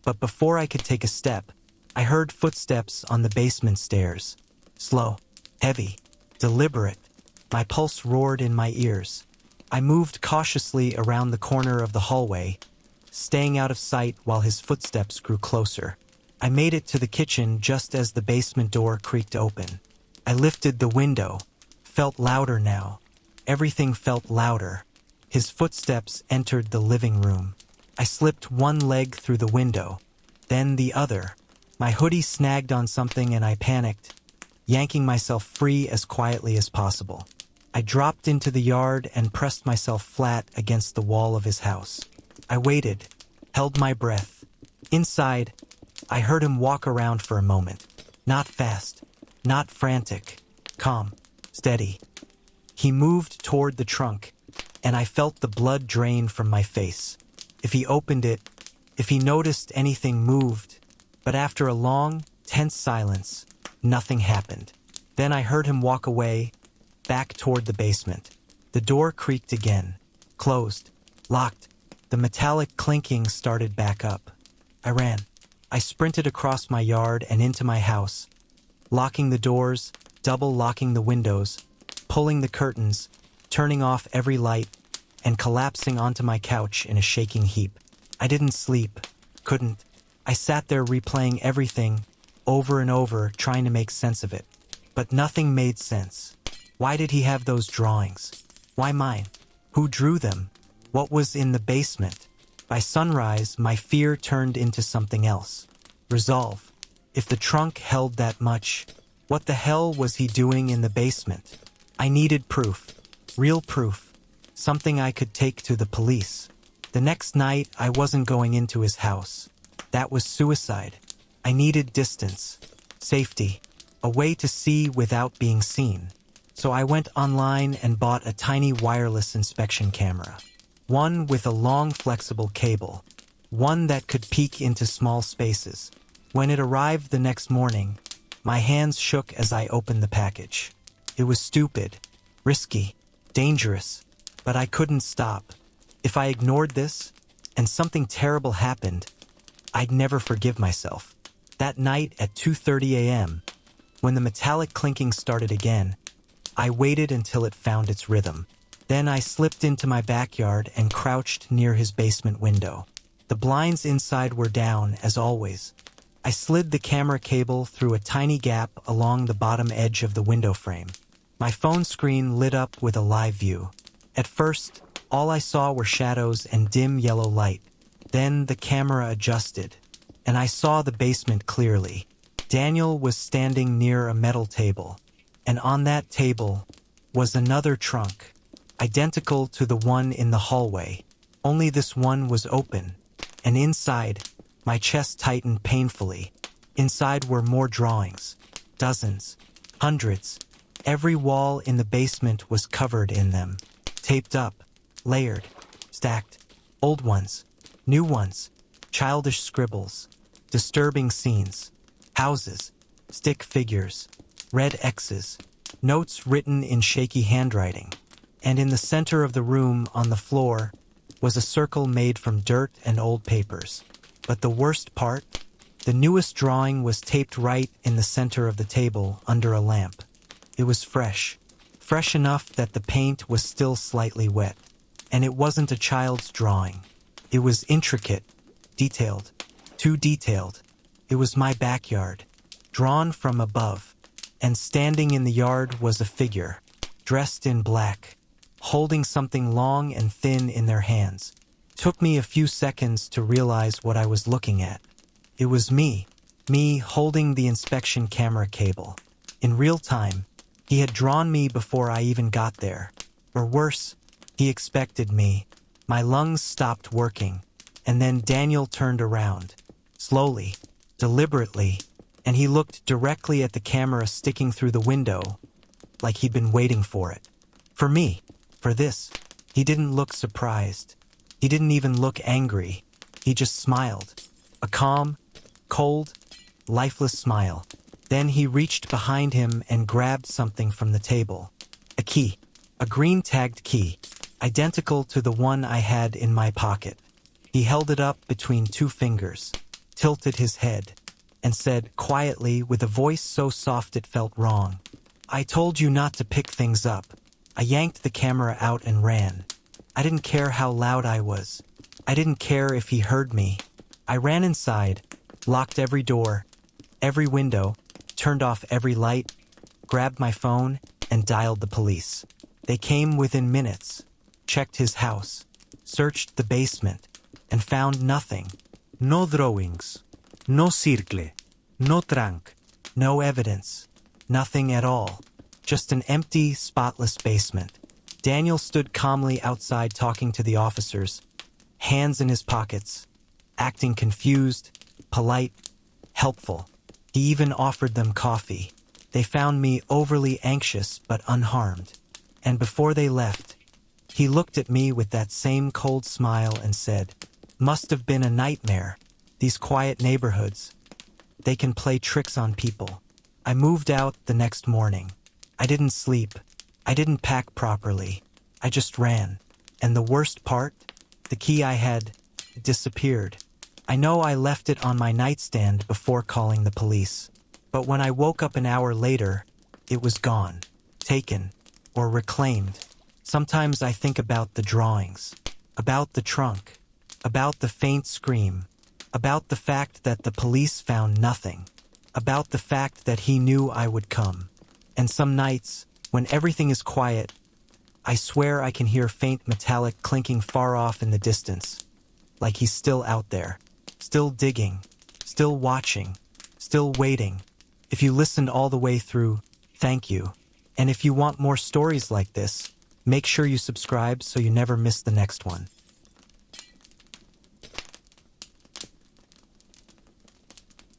but before I could take a step, I heard footsteps on the basement stairs. Slow, heavy, deliberate. My pulse roared in my ears. I moved cautiously around the corner of the hallway, staying out of sight while his footsteps grew closer. I made it to the kitchen just as the basement door creaked open. I lifted the window, felt louder now. Everything felt louder. His footsteps entered the living room. I slipped one leg through the window, then the other. My hoodie snagged on something and I panicked, yanking myself free as quietly as possible. I dropped into the yard and pressed myself flat against the wall of his house. I waited, held my breath. Inside, I heard him walk around for a moment. Not fast, not frantic, calm, steady. He moved toward the trunk, and I felt the blood drain from my face. If he opened it, if he noticed anything moved, but after a long, tense silence, nothing happened. Then I heard him walk away, back toward the basement. The door creaked again, closed, locked. The metallic clinking started back up. I ran. I sprinted across my yard and into my house, locking the doors, double locking the windows, pulling the curtains, turning off every light, and collapsing onto my couch in a shaking heap. I didn't sleep, couldn't. I sat there replaying everything, over and over, trying to make sense of it. But nothing made sense. Why did he have those drawings? Why mine? Who drew them? What was in the basement? By sunrise, my fear turned into something else. Resolve. If the trunk held that much, what the hell was he doing in the basement? I needed proof. Real proof. Something I could take to the police. The next night, I wasn't going into his house. That was suicide. I needed distance. Safety. A way to see without being seen. So I went online and bought a tiny wireless inspection camera. One with a long flexible cable. One that could peek into small spaces. When it arrived the next morning, my hands shook as I opened the package. It was stupid, risky, dangerous, but I couldn't stop. If I ignored this, and something terrible happened, I'd never forgive myself. That night at 2:30 a.m., when the metallic clinking started again, I waited until it found its rhythm. Then I slipped into my backyard and crouched near his basement window. The blinds inside were down, as always. I slid the camera cable through a tiny gap along the bottom edge of the window frame. My phone screen lit up with a live view. At first, all I saw were shadows and dim yellow light. Then the camera adjusted, and I saw the basement clearly. Daniel was standing near a metal table, and on that table was another trunk, identical to the one in the hallway. Only this one was open, and inside, my chest tightened painfully. Inside were more drawings. Dozens. Hundreds. Every wall in the basement was covered in them. Taped up. Layered. stacked. Old ones, new ones, childish scribbles, disturbing scenes, houses, stick figures, red X's, notes written in shaky handwriting. And in the center of the room, on the floor, was a circle made from dirt and old papers. But the worst part? The newest drawing was taped right in the center of the table, under a lamp. It was fresh enough that the paint was still slightly wet. And it wasn't a child's drawing. It was intricate, detailed, too detailed. It was my backyard, drawn from above. And standing in the yard was a figure, dressed in black, holding something long and thin in their hands. Took me a few seconds to realize what I was looking at. It was me holding the inspection camera cable. In real time, he had drawn me before I even got there. Or worse, he expected me. My lungs stopped working, and then Daniel turned around, slowly, deliberately, and he looked directly at the camera sticking through the window, like he'd been waiting for it. For me. For this. He didn't look surprised. He didn't even look angry. He just smiled. A calm, cold, lifeless smile. Then he reached behind him and grabbed something from the table. A key. A green-tagged key, identical to the one I had in my pocket. He held it up between two fingers, tilted his head, and said quietly with a voice so soft it felt wrong, "I told you not to pick things up." I yanked the camera out and ran. I didn't care how loud I was. I didn't care if he heard me. I ran inside, locked every door, every window, turned off every light, grabbed my phone, and dialed the police. They came within minutes, checked his house, searched the basement, and found nothing. No drawings, no circle, no trunk, no evidence, nothing at all. Just an empty, spotless basement. Daniel stood calmly outside talking to the officers, hands in his pockets, acting confused, polite, helpful. He even offered them coffee. They found me overly anxious but unharmed. And before they left, he looked at me with that same cold smile and said, "Must have been a nightmare. These quiet neighborhoods. They can play tricks on people." I moved out the next morning. I didn't sleep. I didn't pack properly. I just ran. And the worst part? The key I had disappeared. I know I left it on my nightstand before calling the police. But when I woke up an hour later, it was gone, taken, or reclaimed. Sometimes I think about the drawings, about the trunk, about the faint scream, about the fact that the police found nothing, about the fact that he knew I would come. And some nights, when everything is quiet, I swear I can hear faint metallic clinking far off in the distance, like he's still out there, still digging, still watching, still waiting. If you listened all the way through, thank you. And if you want more stories like this, make sure you subscribe so you never miss the next one.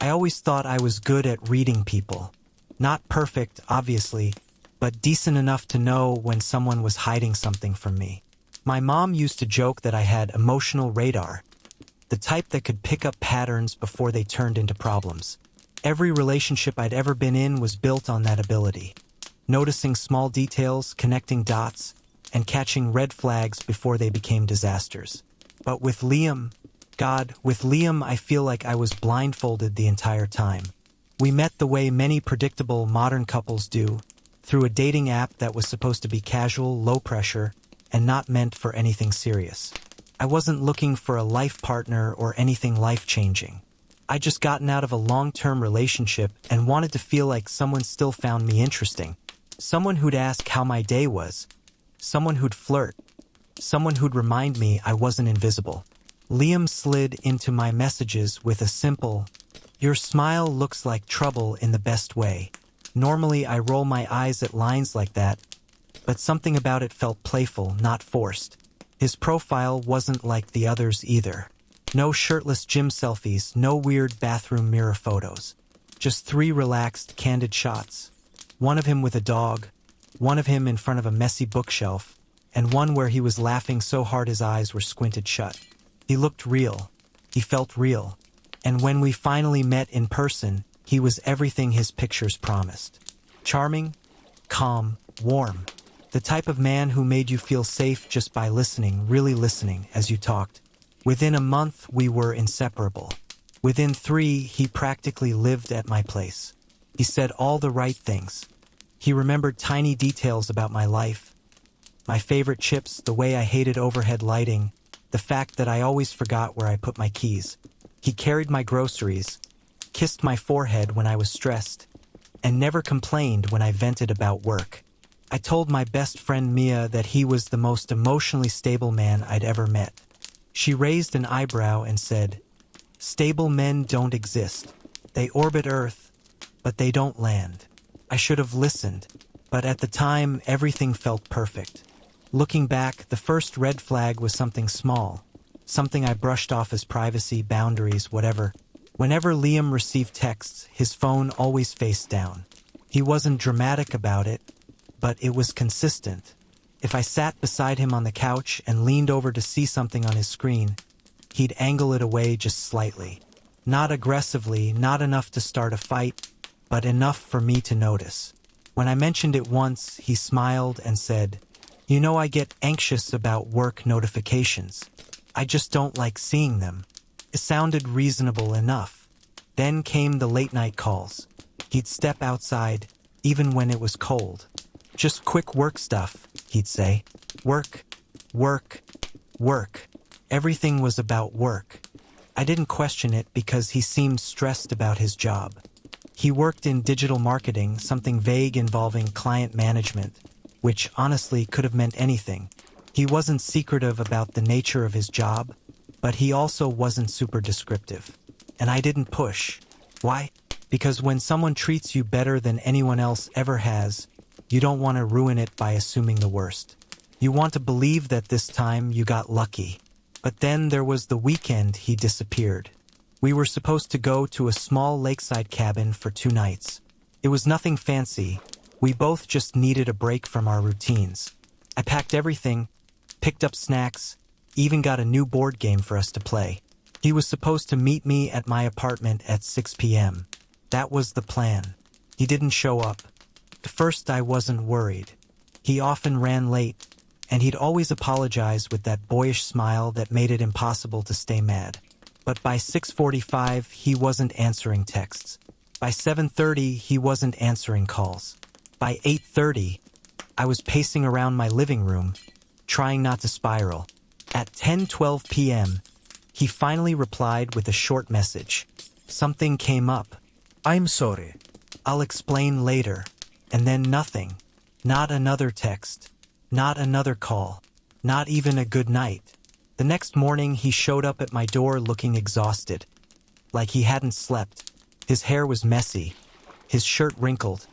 I always thought I was good at reading people. Not perfect, obviously, but decent enough to know when someone was hiding something from me. My mom used to joke that I had emotional radar, the type that could pick up patterns before they turned into problems. Every relationship I'd ever been in was built on that ability. Noticing small details, connecting dots, and catching red flags before they became disasters. But with Liam, I feel like I was blindfolded the entire time. We met the way many predictable modern couples do, through a dating app that was supposed to be casual, low pressure, and not meant for anything serious. I wasn't looking for a life partner or anything life-changing. I'd just gotten out of a long-term relationship and wanted to feel like someone still found me interesting. Someone who'd ask how my day was. Someone who'd flirt. Someone who'd remind me I wasn't invisible. Liam slid into my messages with a simple, "Your smile looks like trouble in the best way." Normally I roll my eyes at lines like that, but something about it felt playful, not forced. His profile wasn't like the others either. No shirtless gym selfies, no weird bathroom mirror photos. Just 3 relaxed, candid shots. One of him with a dog, one of him in front of a messy bookshelf, and one where he was laughing so hard his eyes were squinted shut. He looked real. He felt real. And when we finally met in person, he was everything his pictures promised. Charming, calm, warm. The type of man who made you feel safe just by listening, really listening, as you talked. Within a month, we were inseparable. Within 3, he practically lived at my place. He said all the right things. He remembered tiny details about my life. My favorite chips, the way I hated overhead lighting, the fact that I always forgot where I put my keys. He carried my groceries, kissed my forehead when I was stressed, and never complained when I vented about work. I told my best friend Mia that he was the most emotionally stable man I'd ever met. She raised an eyebrow and said, "Stable men don't exist. They orbit Earth, but they don't land." I should have listened, but at the time, everything felt perfect. Looking back, the first red flag was something small, something I brushed off as privacy, boundaries, whatever. Whenever Liam received texts, his phone always faced down. He wasn't dramatic about it, but it was consistent. If I sat beside him on the couch and leaned over to see something on his screen, he'd angle it away just slightly. Not aggressively, not enough to start a fight, but enough for me to notice. When I mentioned it once, he smiled and said, "You know, I get anxious about work notifications. I just don't like seeing them." It sounded reasonable enough. Then came the late-night calls. He'd step outside, even when it was cold. "Just quick work stuff," he'd say. Work, work, work. Everything was about work. I didn't question it because he seemed stressed about his job. He worked in digital marketing, something vague involving client management, which honestly could have meant anything. He wasn't secretive about the nature of his job, but he also wasn't super descriptive. And I didn't push. Why? Because when someone treats you better than anyone else ever has, you don't want to ruin it by assuming the worst. You want to believe that this time you got lucky. But then there was the weekend he disappeared. We were supposed to go to a small lakeside cabin for 2 nights. It was nothing fancy. We both just needed a break from our routines. I packed everything, picked up snacks, even got a new board game for us to play. He was supposed to meet me at my apartment at 6 p.m. That was the plan. He didn't show up. At first I wasn't worried. He often ran late, and he'd always apologize with that boyish smile that made it impossible to stay mad. But by 6:45, he wasn't answering texts. By 7:30, he wasn't answering calls. By 8:30, I was pacing around my living room, trying not to spiral. At 10:12 p.m., he finally replied with a short message. Something came up. "I'm sorry. I'll explain later." And then nothing. Not another text. Not another call. Not even a good night. The next morning, he showed up at my door looking exhausted. Like he hadn't slept. His hair was messy. His shirt wrinkled.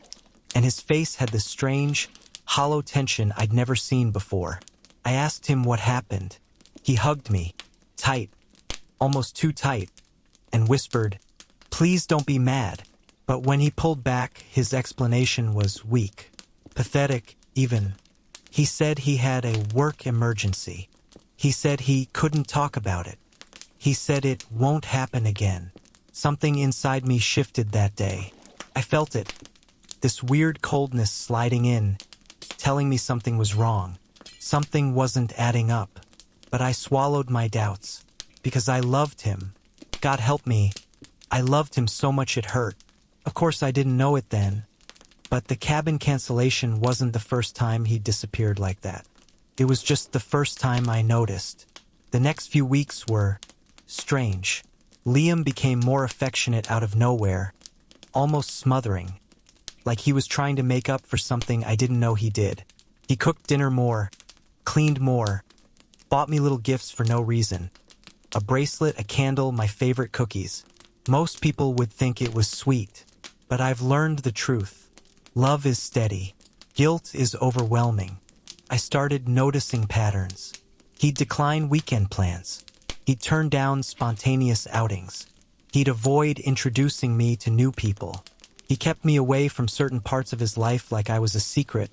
And his face had this strange, hollow tension I'd never seen before. I asked him what happened. He hugged me. Tight. Almost too tight. And whispered, "Please don't be mad." But when he pulled back, his explanation was weak. Pathetic, even. He said he had a work emergency. He said he couldn't talk about it. He said it won't happen again. Something inside me shifted that day. I felt it. This weird coldness sliding in, telling me something was wrong. Something wasn't adding up. But I swallowed my doubts. Because I loved him. God help me. I loved him so much it hurt. Of course I didn't know it then. But the cabin cancellation wasn't the first time he disappeared like that. It was just the first time I noticed. The next few weeks were strange. Liam became more affectionate out of nowhere, almost smothering, like he was trying to make up for something I didn't know he did. He cooked dinner more, cleaned more, bought me little gifts for no reason. A bracelet, a candle, my favorite cookies. Most people would think it was sweet, but I've learned the truth. Love is steady. Guilt is overwhelming. I started noticing patterns. He'd decline weekend plans. He'd turn down spontaneous outings. He'd avoid introducing me to new people. He kept me away from certain parts of his life like I was a secret,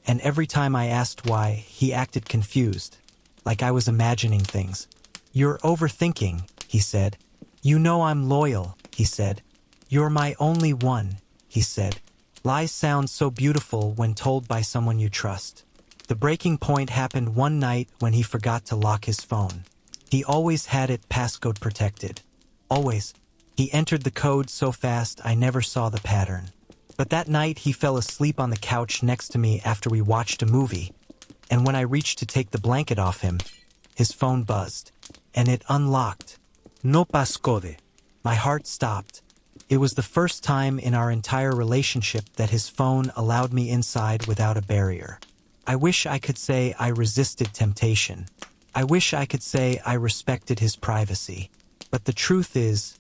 And every time I asked why, he acted confused, like I was imagining things. "You're overthinking," he said. "You know I'm loyal," he said. "You're my only one," he said. Lies sound so beautiful when told by someone you trust. The breaking point happened one night when he forgot to lock his phone. He always had it passcode protected. Always. He entered the code so fast I never saw the pattern. But that night he fell asleep on the couch next to me after we watched a movie, and when I reached to take the blanket off him, his phone buzzed, and it unlocked. No passcode. My heart stopped. It was the first time in our entire relationship that his phone allowed me inside without a barrier. I wish I could say I resisted temptation. I wish I could say I respected his privacy. But the truth is,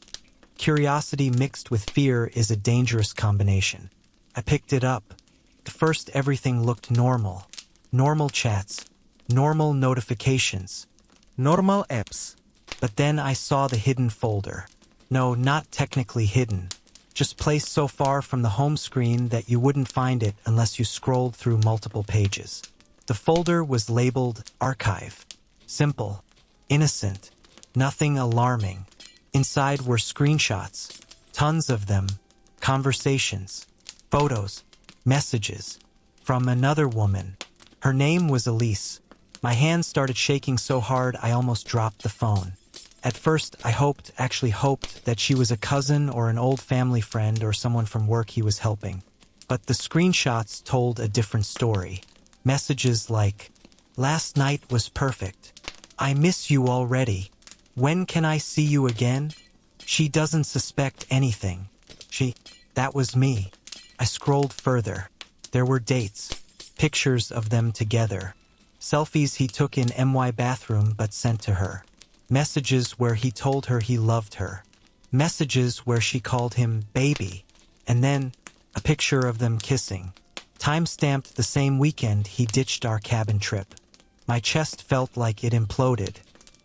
curiosity mixed with fear is a dangerous combination. I picked it up. At first everything looked normal. Normal chats. Normal notifications. Normal apps. But then I saw the hidden folder. No, not technically hidden. Just placed so far from the home screen that you wouldn't find it unless you scrolled through multiple pages. The folder was labeled Archive. Simple. Innocent. Nothing alarming. Inside were screenshots. Tons of them. Conversations. Photos. Messages. From another woman. Her name was Elise. My hands started shaking so hard I almost dropped the phone. At first, I actually hoped that she was a cousin or an old family friend or someone from work he was helping. But the screenshots told a different story. Messages like, "Last night was perfect. I miss you already. When can I see you again? She doesn't suspect anything. That was me." I scrolled further. There were dates. Pictures of them together. Selfies he took in my bathroom but sent to her. Messages where he told her he loved her. Messages where she called him baby. And then a picture of them kissing. Time-stamped the same weekend he ditched our cabin trip. My chest felt like it imploded.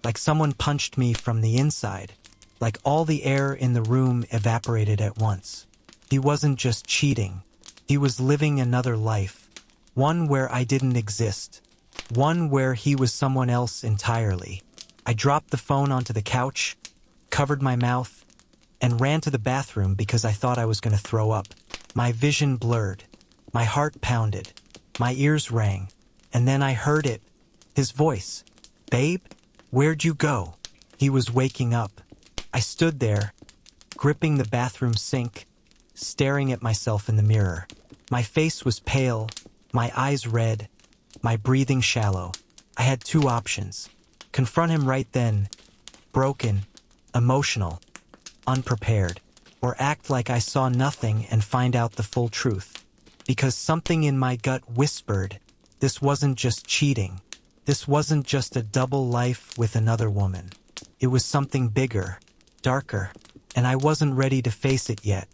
Like someone punched me from the inside. Like all the air in the room evaporated at once. He wasn't just cheating. He was living another life. One where I didn't exist. One where he was someone else entirely. I dropped the phone onto the couch, covered my mouth, and ran to the bathroom because I thought I was going to throw up. My vision blurred. My heart pounded. My ears rang. And then I heard it. His voice. "Babe, where'd you go?" He was waking up. I stood there, gripping the bathroom sink, staring at myself in the mirror. My face was pale, my eyes red, my breathing shallow. I had two options. Confront him right then, broken, emotional, unprepared, or act like I saw nothing and find out the full truth. Because something in my gut whispered, this wasn't just cheating. This wasn't just a double life with another woman. It was something bigger, darker, and I wasn't ready to face it yet.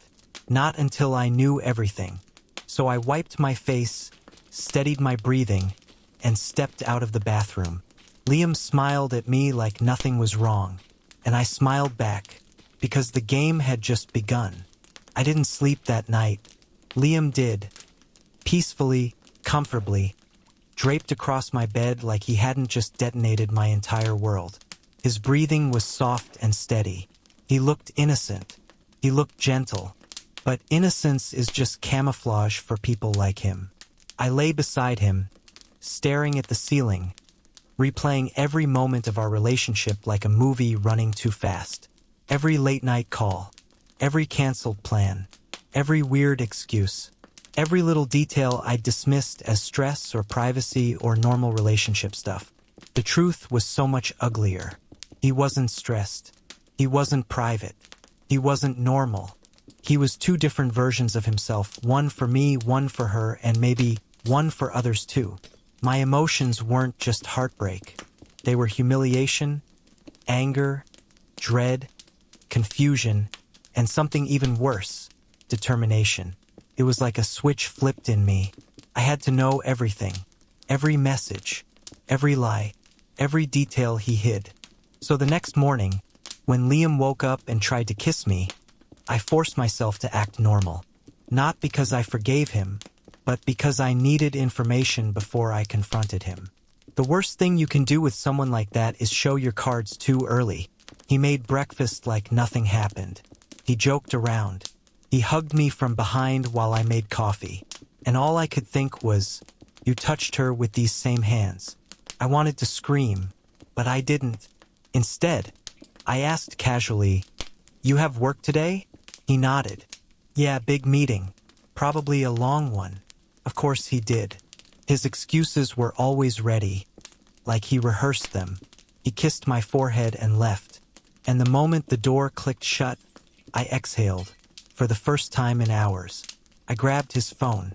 Not until I knew everything. So I wiped my face, steadied my breathing, and stepped out of the bathroom. Liam smiled at me like nothing was wrong, and I smiled back, because the game had just begun. I didn't sleep that night. Liam did. Peacefully, comfortably, draped across my bed like he hadn't just detonated my entire world. His breathing was soft and steady. He looked innocent. He looked gentle. But innocence is just camouflage for people like him. I lay beside him, staring at the ceiling, replaying every moment of our relationship like a movie running too fast. Every late-night call, every canceled plan, every weird excuse, every little detail I dismissed as stress or privacy or normal relationship stuff. The truth was so much uglier. He wasn't stressed. He wasn't private. He wasn't normal. He was two different versions of himself, one for me, one for her, and maybe one for others too. My emotions weren't just heartbreak. They were humiliation, anger, dread, confusion, and something even worse, determination. It was like a switch flipped in me. I had to know everything, every message, every lie, every detail he hid. So the next morning, when Liam woke up and tried to kiss me, I forced myself to act normal. Not because I forgave him, but because I needed information before I confronted him. The worst thing you can do with someone like that is show your cards too early. He made breakfast like nothing happened. He joked around. He hugged me from behind while I made coffee. And all I could think was, you touched her with these same hands. I wanted to scream, but I didn't. Instead, I asked casually, you have work today? He nodded. Yeah, big meeting. Probably a long one. Of course he did. His excuses were always ready, like he rehearsed them. He kissed my forehead and left. And the moment the door clicked shut, I exhaled, for the first time in hours. I grabbed his phone.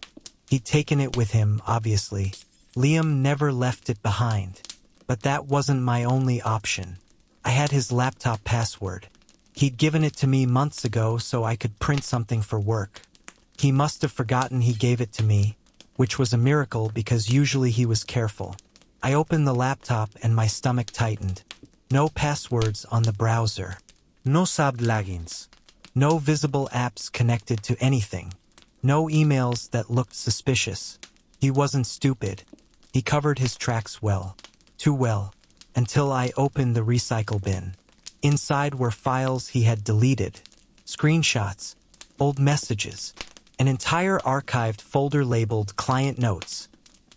He'd taken it with him, obviously. Liam never left it behind. But that wasn't my only option. I had his laptop password. He'd given it to me months ago so I could print something for work. He must have forgotten he gave it to me, which was a miracle because usually he was careful. I opened the laptop and my stomach tightened. No passwords on the browser. No subbed logins. No visible apps connected to anything. No emails that looked suspicious. He wasn't stupid. He covered his tracks well. Too well. Until I opened the recycle bin. Inside were files he had deleted. Screenshots. Old messages. An entire archived folder labeled Client Notes.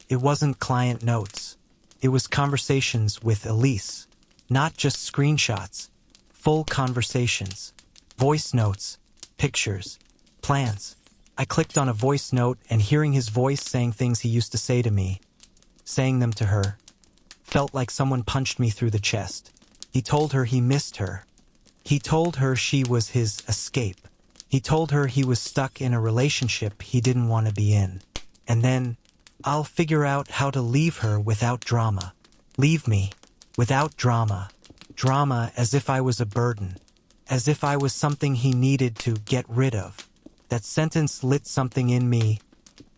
It wasn't Client Notes. It was conversations with Elise. Not just screenshots. Full conversations. Voice notes. Pictures. Plans. I clicked on a voice note and hearing his voice saying things he used to say to me, saying them to her, felt like someone punched me through the chest. He told her he missed her. He told her she was his escape. He told her he was stuck in a relationship he didn't want to be in. And then, I'll figure out how to leave her without drama. Leave me. Without drama. Drama as if I was a burden. As if I was something he needed to get rid of. That sentence lit something in me,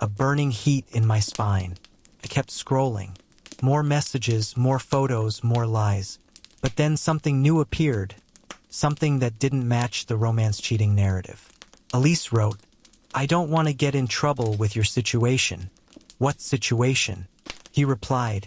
a burning heat in my spine. I kept scrolling. More messages, more photos, more lies. But then something new appeared. Something that didn't match the romance cheating narrative. Elise wrote, I don't want to get in trouble with your situation. What situation? He replied,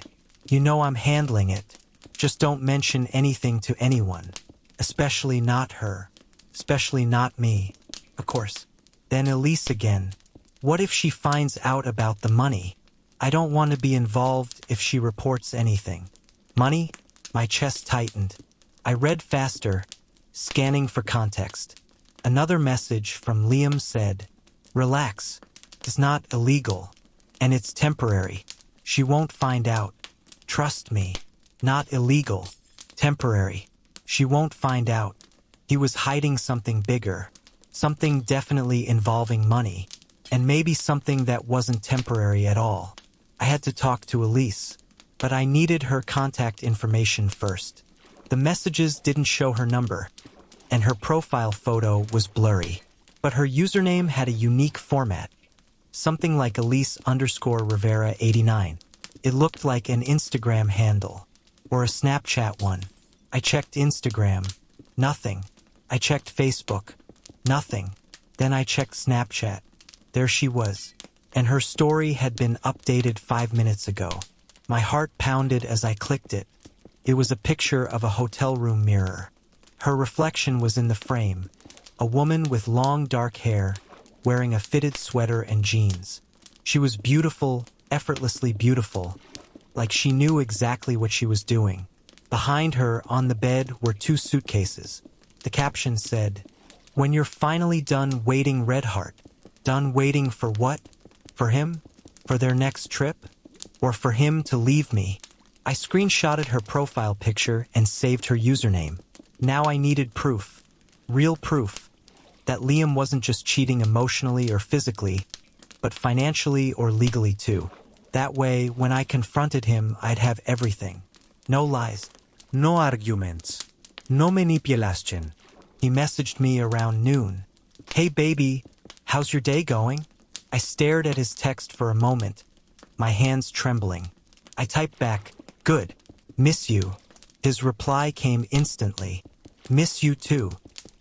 you know I'm handling it. Just don't mention anything to anyone. Especially not her. Especially not me. Of course. Then Elise again. What if she finds out about the money? I don't want to be involved if she reports anything. Money? My chest tightened. I read faster, scanning for context. Another message from Liam said, relax. It's not illegal. And it's temporary. She won't find out. Trust me. Not illegal. Temporary. She won't find out. He was hiding something bigger. Something definitely involving money, and maybe something that wasn't temporary at all. I had to talk to Elise, but I needed her contact information first. The messages didn't show her number, and her profile photo was blurry, but her username had a unique format, something like Elise_Rivera89. It looked like an Instagram handle, or a Snapchat one. I checked Instagram. Nothing. I checked Facebook. Nothing. Then I checked Snapchat. There she was. And her story had been updated 5 minutes ago. My heart pounded as I clicked it. It was a picture of a hotel room mirror. Her reflection was in the frame. A woman with long dark hair, wearing a fitted sweater and jeans. She was beautiful, effortlessly beautiful, like she knew exactly what she was doing. Behind her, on the bed, were 2 suitcases. The caption said, when you're finally done waiting, Redheart. Done waiting for what? For him? For their next trip? Or for him to leave me? I screenshotted her profile picture and saved her username. Now I needed proof. Real proof. That Liam wasn't just cheating emotionally or physically, but financially or legally too. That way, when I confronted him, I'd have everything. No lies. No arguments. No manipulation. He messaged me around noon. Hey baby, how's your day going? I stared at his text for a moment, my hands trembling. I typed back, good, miss you. His reply came instantly. Miss you too.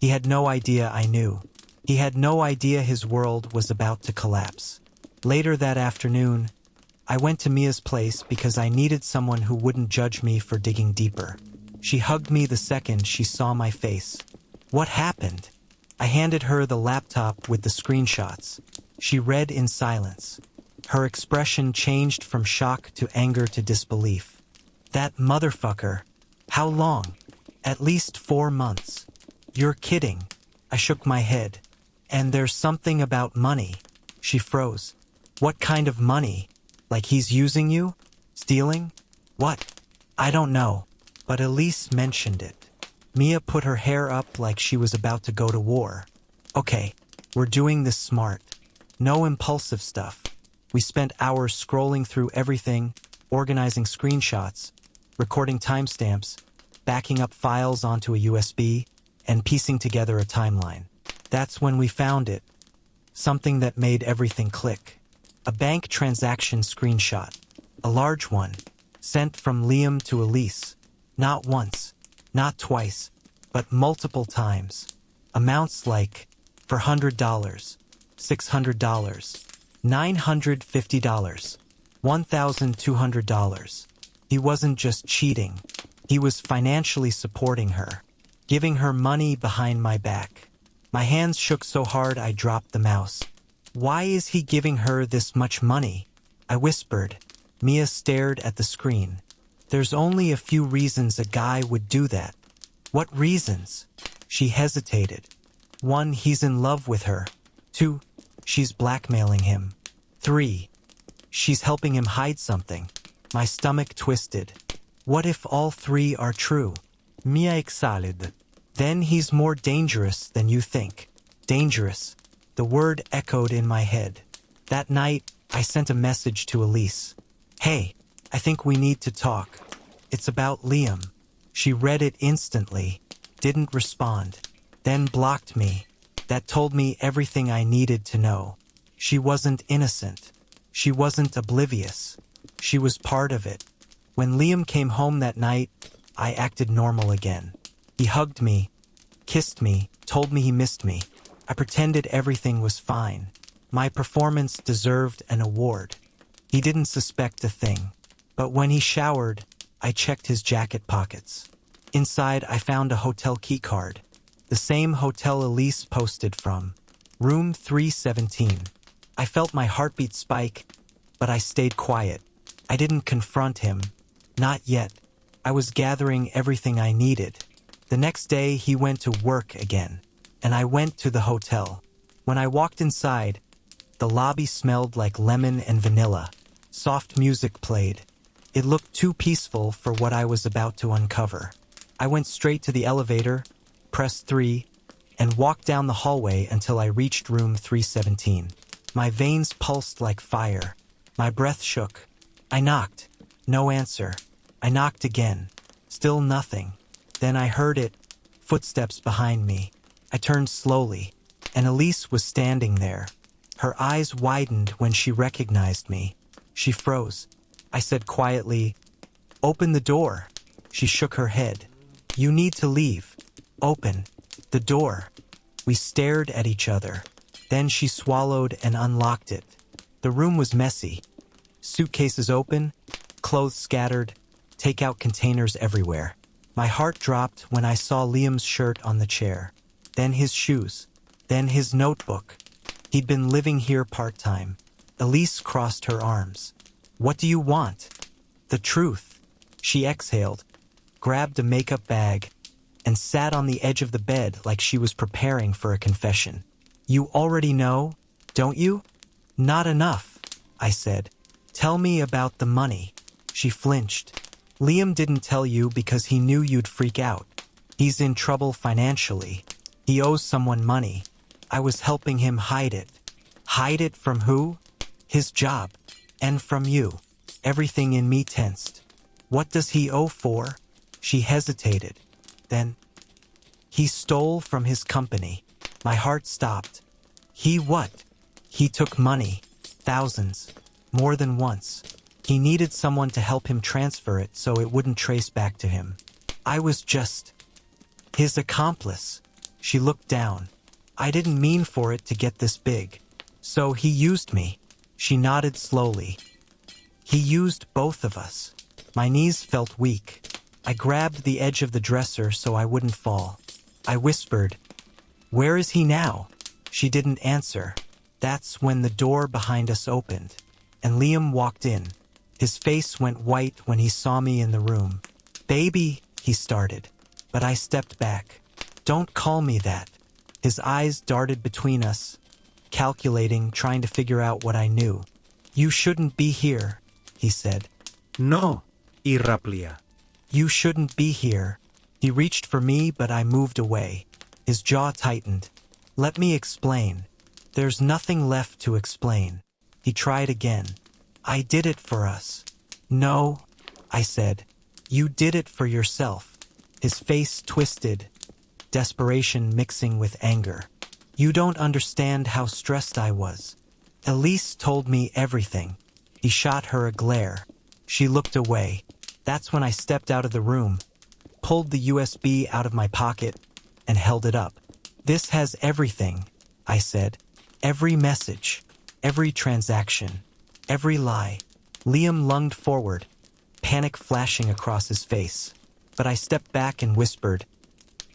He had no idea I knew. He had no idea his world was about to collapse. Later that afternoon, I went to Mia's place because I needed someone who wouldn't judge me for digging deeper. She hugged me the second she saw my face. What happened? I handed her the laptop with the screenshots. She read in silence. Her expression changed from shock to anger to disbelief. That motherfucker. How long? At least 4 months. You're kidding. I shook my head. And there's something about money. She froze. What kind of money? Like he's using you? Stealing? What? I don't know. But Elise mentioned it. Mia put her hair up like she was about to go to war. Okay, we're doing this smart. No impulsive stuff. We spent hours scrolling through everything, organizing screenshots, recording timestamps, backing up files onto a USB, and piecing together a timeline. That's when we found it. Something that made everything click. A bank transaction screenshot. A large one. Sent from Liam to Elise. Not once. Not twice. But multiple times. Amounts like for $100, $600, $950, $1,200. He wasn't just cheating. He was financially supporting her. Giving her money behind my back. My hands shook so hard I dropped the mouse. Why is he giving her this much money? I whispered. Mia stared at the screen. There's only a few reasons a guy would do that. What reasons? She hesitated. 1, he's in love with her. 2, she's blackmailing him. 3, she's helping him hide something. My stomach twisted. What if all 3 are true? Mia exhaled. Then he's more dangerous than you think. Dangerous. The word echoed in my head. That night, I sent a message to Elise. Hey, I think we need to talk. It's about Liam. She read it instantly, didn't respond, then blocked me. That told me everything I needed to know. She wasn't innocent. She wasn't oblivious. She was part of it. When Liam came home that night, I acted normal again. He hugged me, kissed me, told me he missed me. I pretended everything was fine. My performance deserved an award. He didn't suspect a thing. But when he showered, I checked his jacket pockets. Inside, I found a hotel keycard. The same hotel Elise posted from. Room 317. I felt my heartbeat spike, but I stayed quiet. I didn't confront him. Not yet. I was gathering everything I needed. The next day, he went to work again, and I went to the hotel. When I walked inside, the lobby smelled like lemon and vanilla. Soft music played. It looked too peaceful for what I was about to uncover. I went straight to the elevator, pressed 3, and walked down the hallway until I reached room 317. My veins pulsed like fire. My breath shook. I knocked. No answer. I knocked again. Still nothing. Then I heard it. Footsteps behind me. I turned slowly, and Elise was standing there. Her eyes widened when she recognized me. She froze. I said quietly, "Open the door." She shook her head. "You need to leave. Open the door." We stared at each other. Then she swallowed and unlocked it. The room was messy. Suitcases open, clothes scattered, takeout containers everywhere. My heart dropped when I saw Liam's shirt on the chair. Then his shoes. Then his notebook. He'd been living here part-time. Elise crossed her arms. "What do you want?" "The truth." She exhaled, grabbed a makeup bag, and sat on the edge of the bed like she was preparing for a confession. "You already know, don't you?" "Not enough," I said. "Tell me about the money." She flinched. "Liam didn't tell you because he knew you'd freak out. He's in trouble financially. He owes someone money. I was helping him hide it." "Hide it from who?" "His job. And from you." Everything in me tensed. "What does he owe for?" She hesitated. Then, "He stole from his company." My heart stopped. "He what?" "He took money. Thousands. More than once. He needed someone to help him transfer it so it wouldn't trace back to him. I was just his accomplice." She looked down. "I didn't mean for it to get this big. So he used me." She nodded slowly. He used both of us. My knees felt weak. I grabbed the edge of the dresser so I wouldn't fall. I whispered, "Where is he now?" She didn't answer. That's when the door behind us opened, and Liam walked in. His face went white when he saw me in the room. "Baby," he started, but I stepped back. "Don't call me that." His eyes darted between us, calculating, trying to figure out what I knew. "You shouldn't be here," he said. No, irraplia. "You shouldn't be here." He reached for me, but I moved away. His jaw tightened. "Let me explain." "There's nothing left to explain." He tried again. "I did it for us." "No," I said. "You did it for yourself." His face twisted, desperation mixing with anger. "You don't understand how stressed I was. Elise told me everything." He shot her a glare. She looked away. That's when I stepped out of the room, pulled the USB out of my pocket, and held it up. "This has everything," I said. "Every message, every transaction, every lie." Liam lunged forward, panic flashing across his face. But I stepped back and whispered,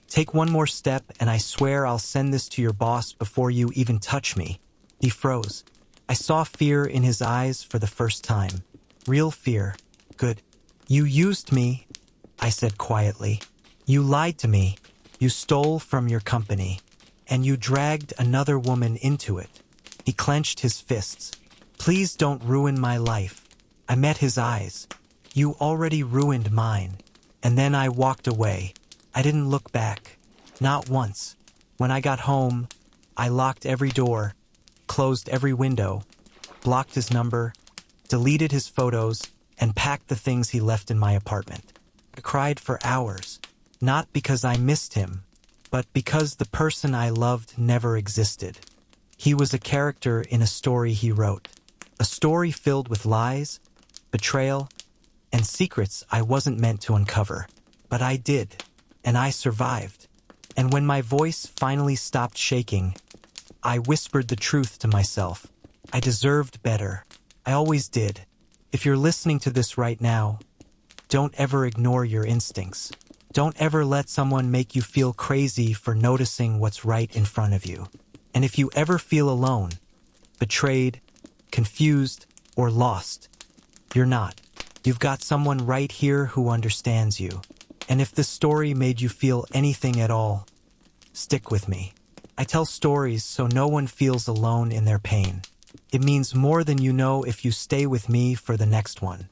"Take one more step and I swear I'll send this to your boss before you even touch me." He froze. I saw fear in his eyes for the first time. Real fear. "Good. You used me," I said quietly. "You lied to me. You stole from your company. And you dragged another woman into it." He clenched his fists. "Please don't ruin my life." I met his eyes. "You already ruined mine." And then I walked away. I didn't look back. Not once. When I got home, I locked every door, closed every window, blocked his number, deleted his photos, and packed the things he left in my apartment. I cried for hours, not because I missed him, but because the person I loved never existed. He was a character in a story he wrote, a story filled with lies, betrayal, and secrets I wasn't meant to uncover. But I did, and I survived. And when my voice finally stopped shaking, I whispered the truth to myself. I deserved better. I always did. If you're listening to this right now, don't ever ignore your instincts. Don't ever let someone make you feel crazy for noticing what's right in front of you. And if you ever feel alone, betrayed, confused, or lost, you're not. You've got someone right here who understands you. And if this story made you feel anything at all, stick with me. I tell stories so no one feels alone in their pain. It means more than you know if you stay with me for the next one.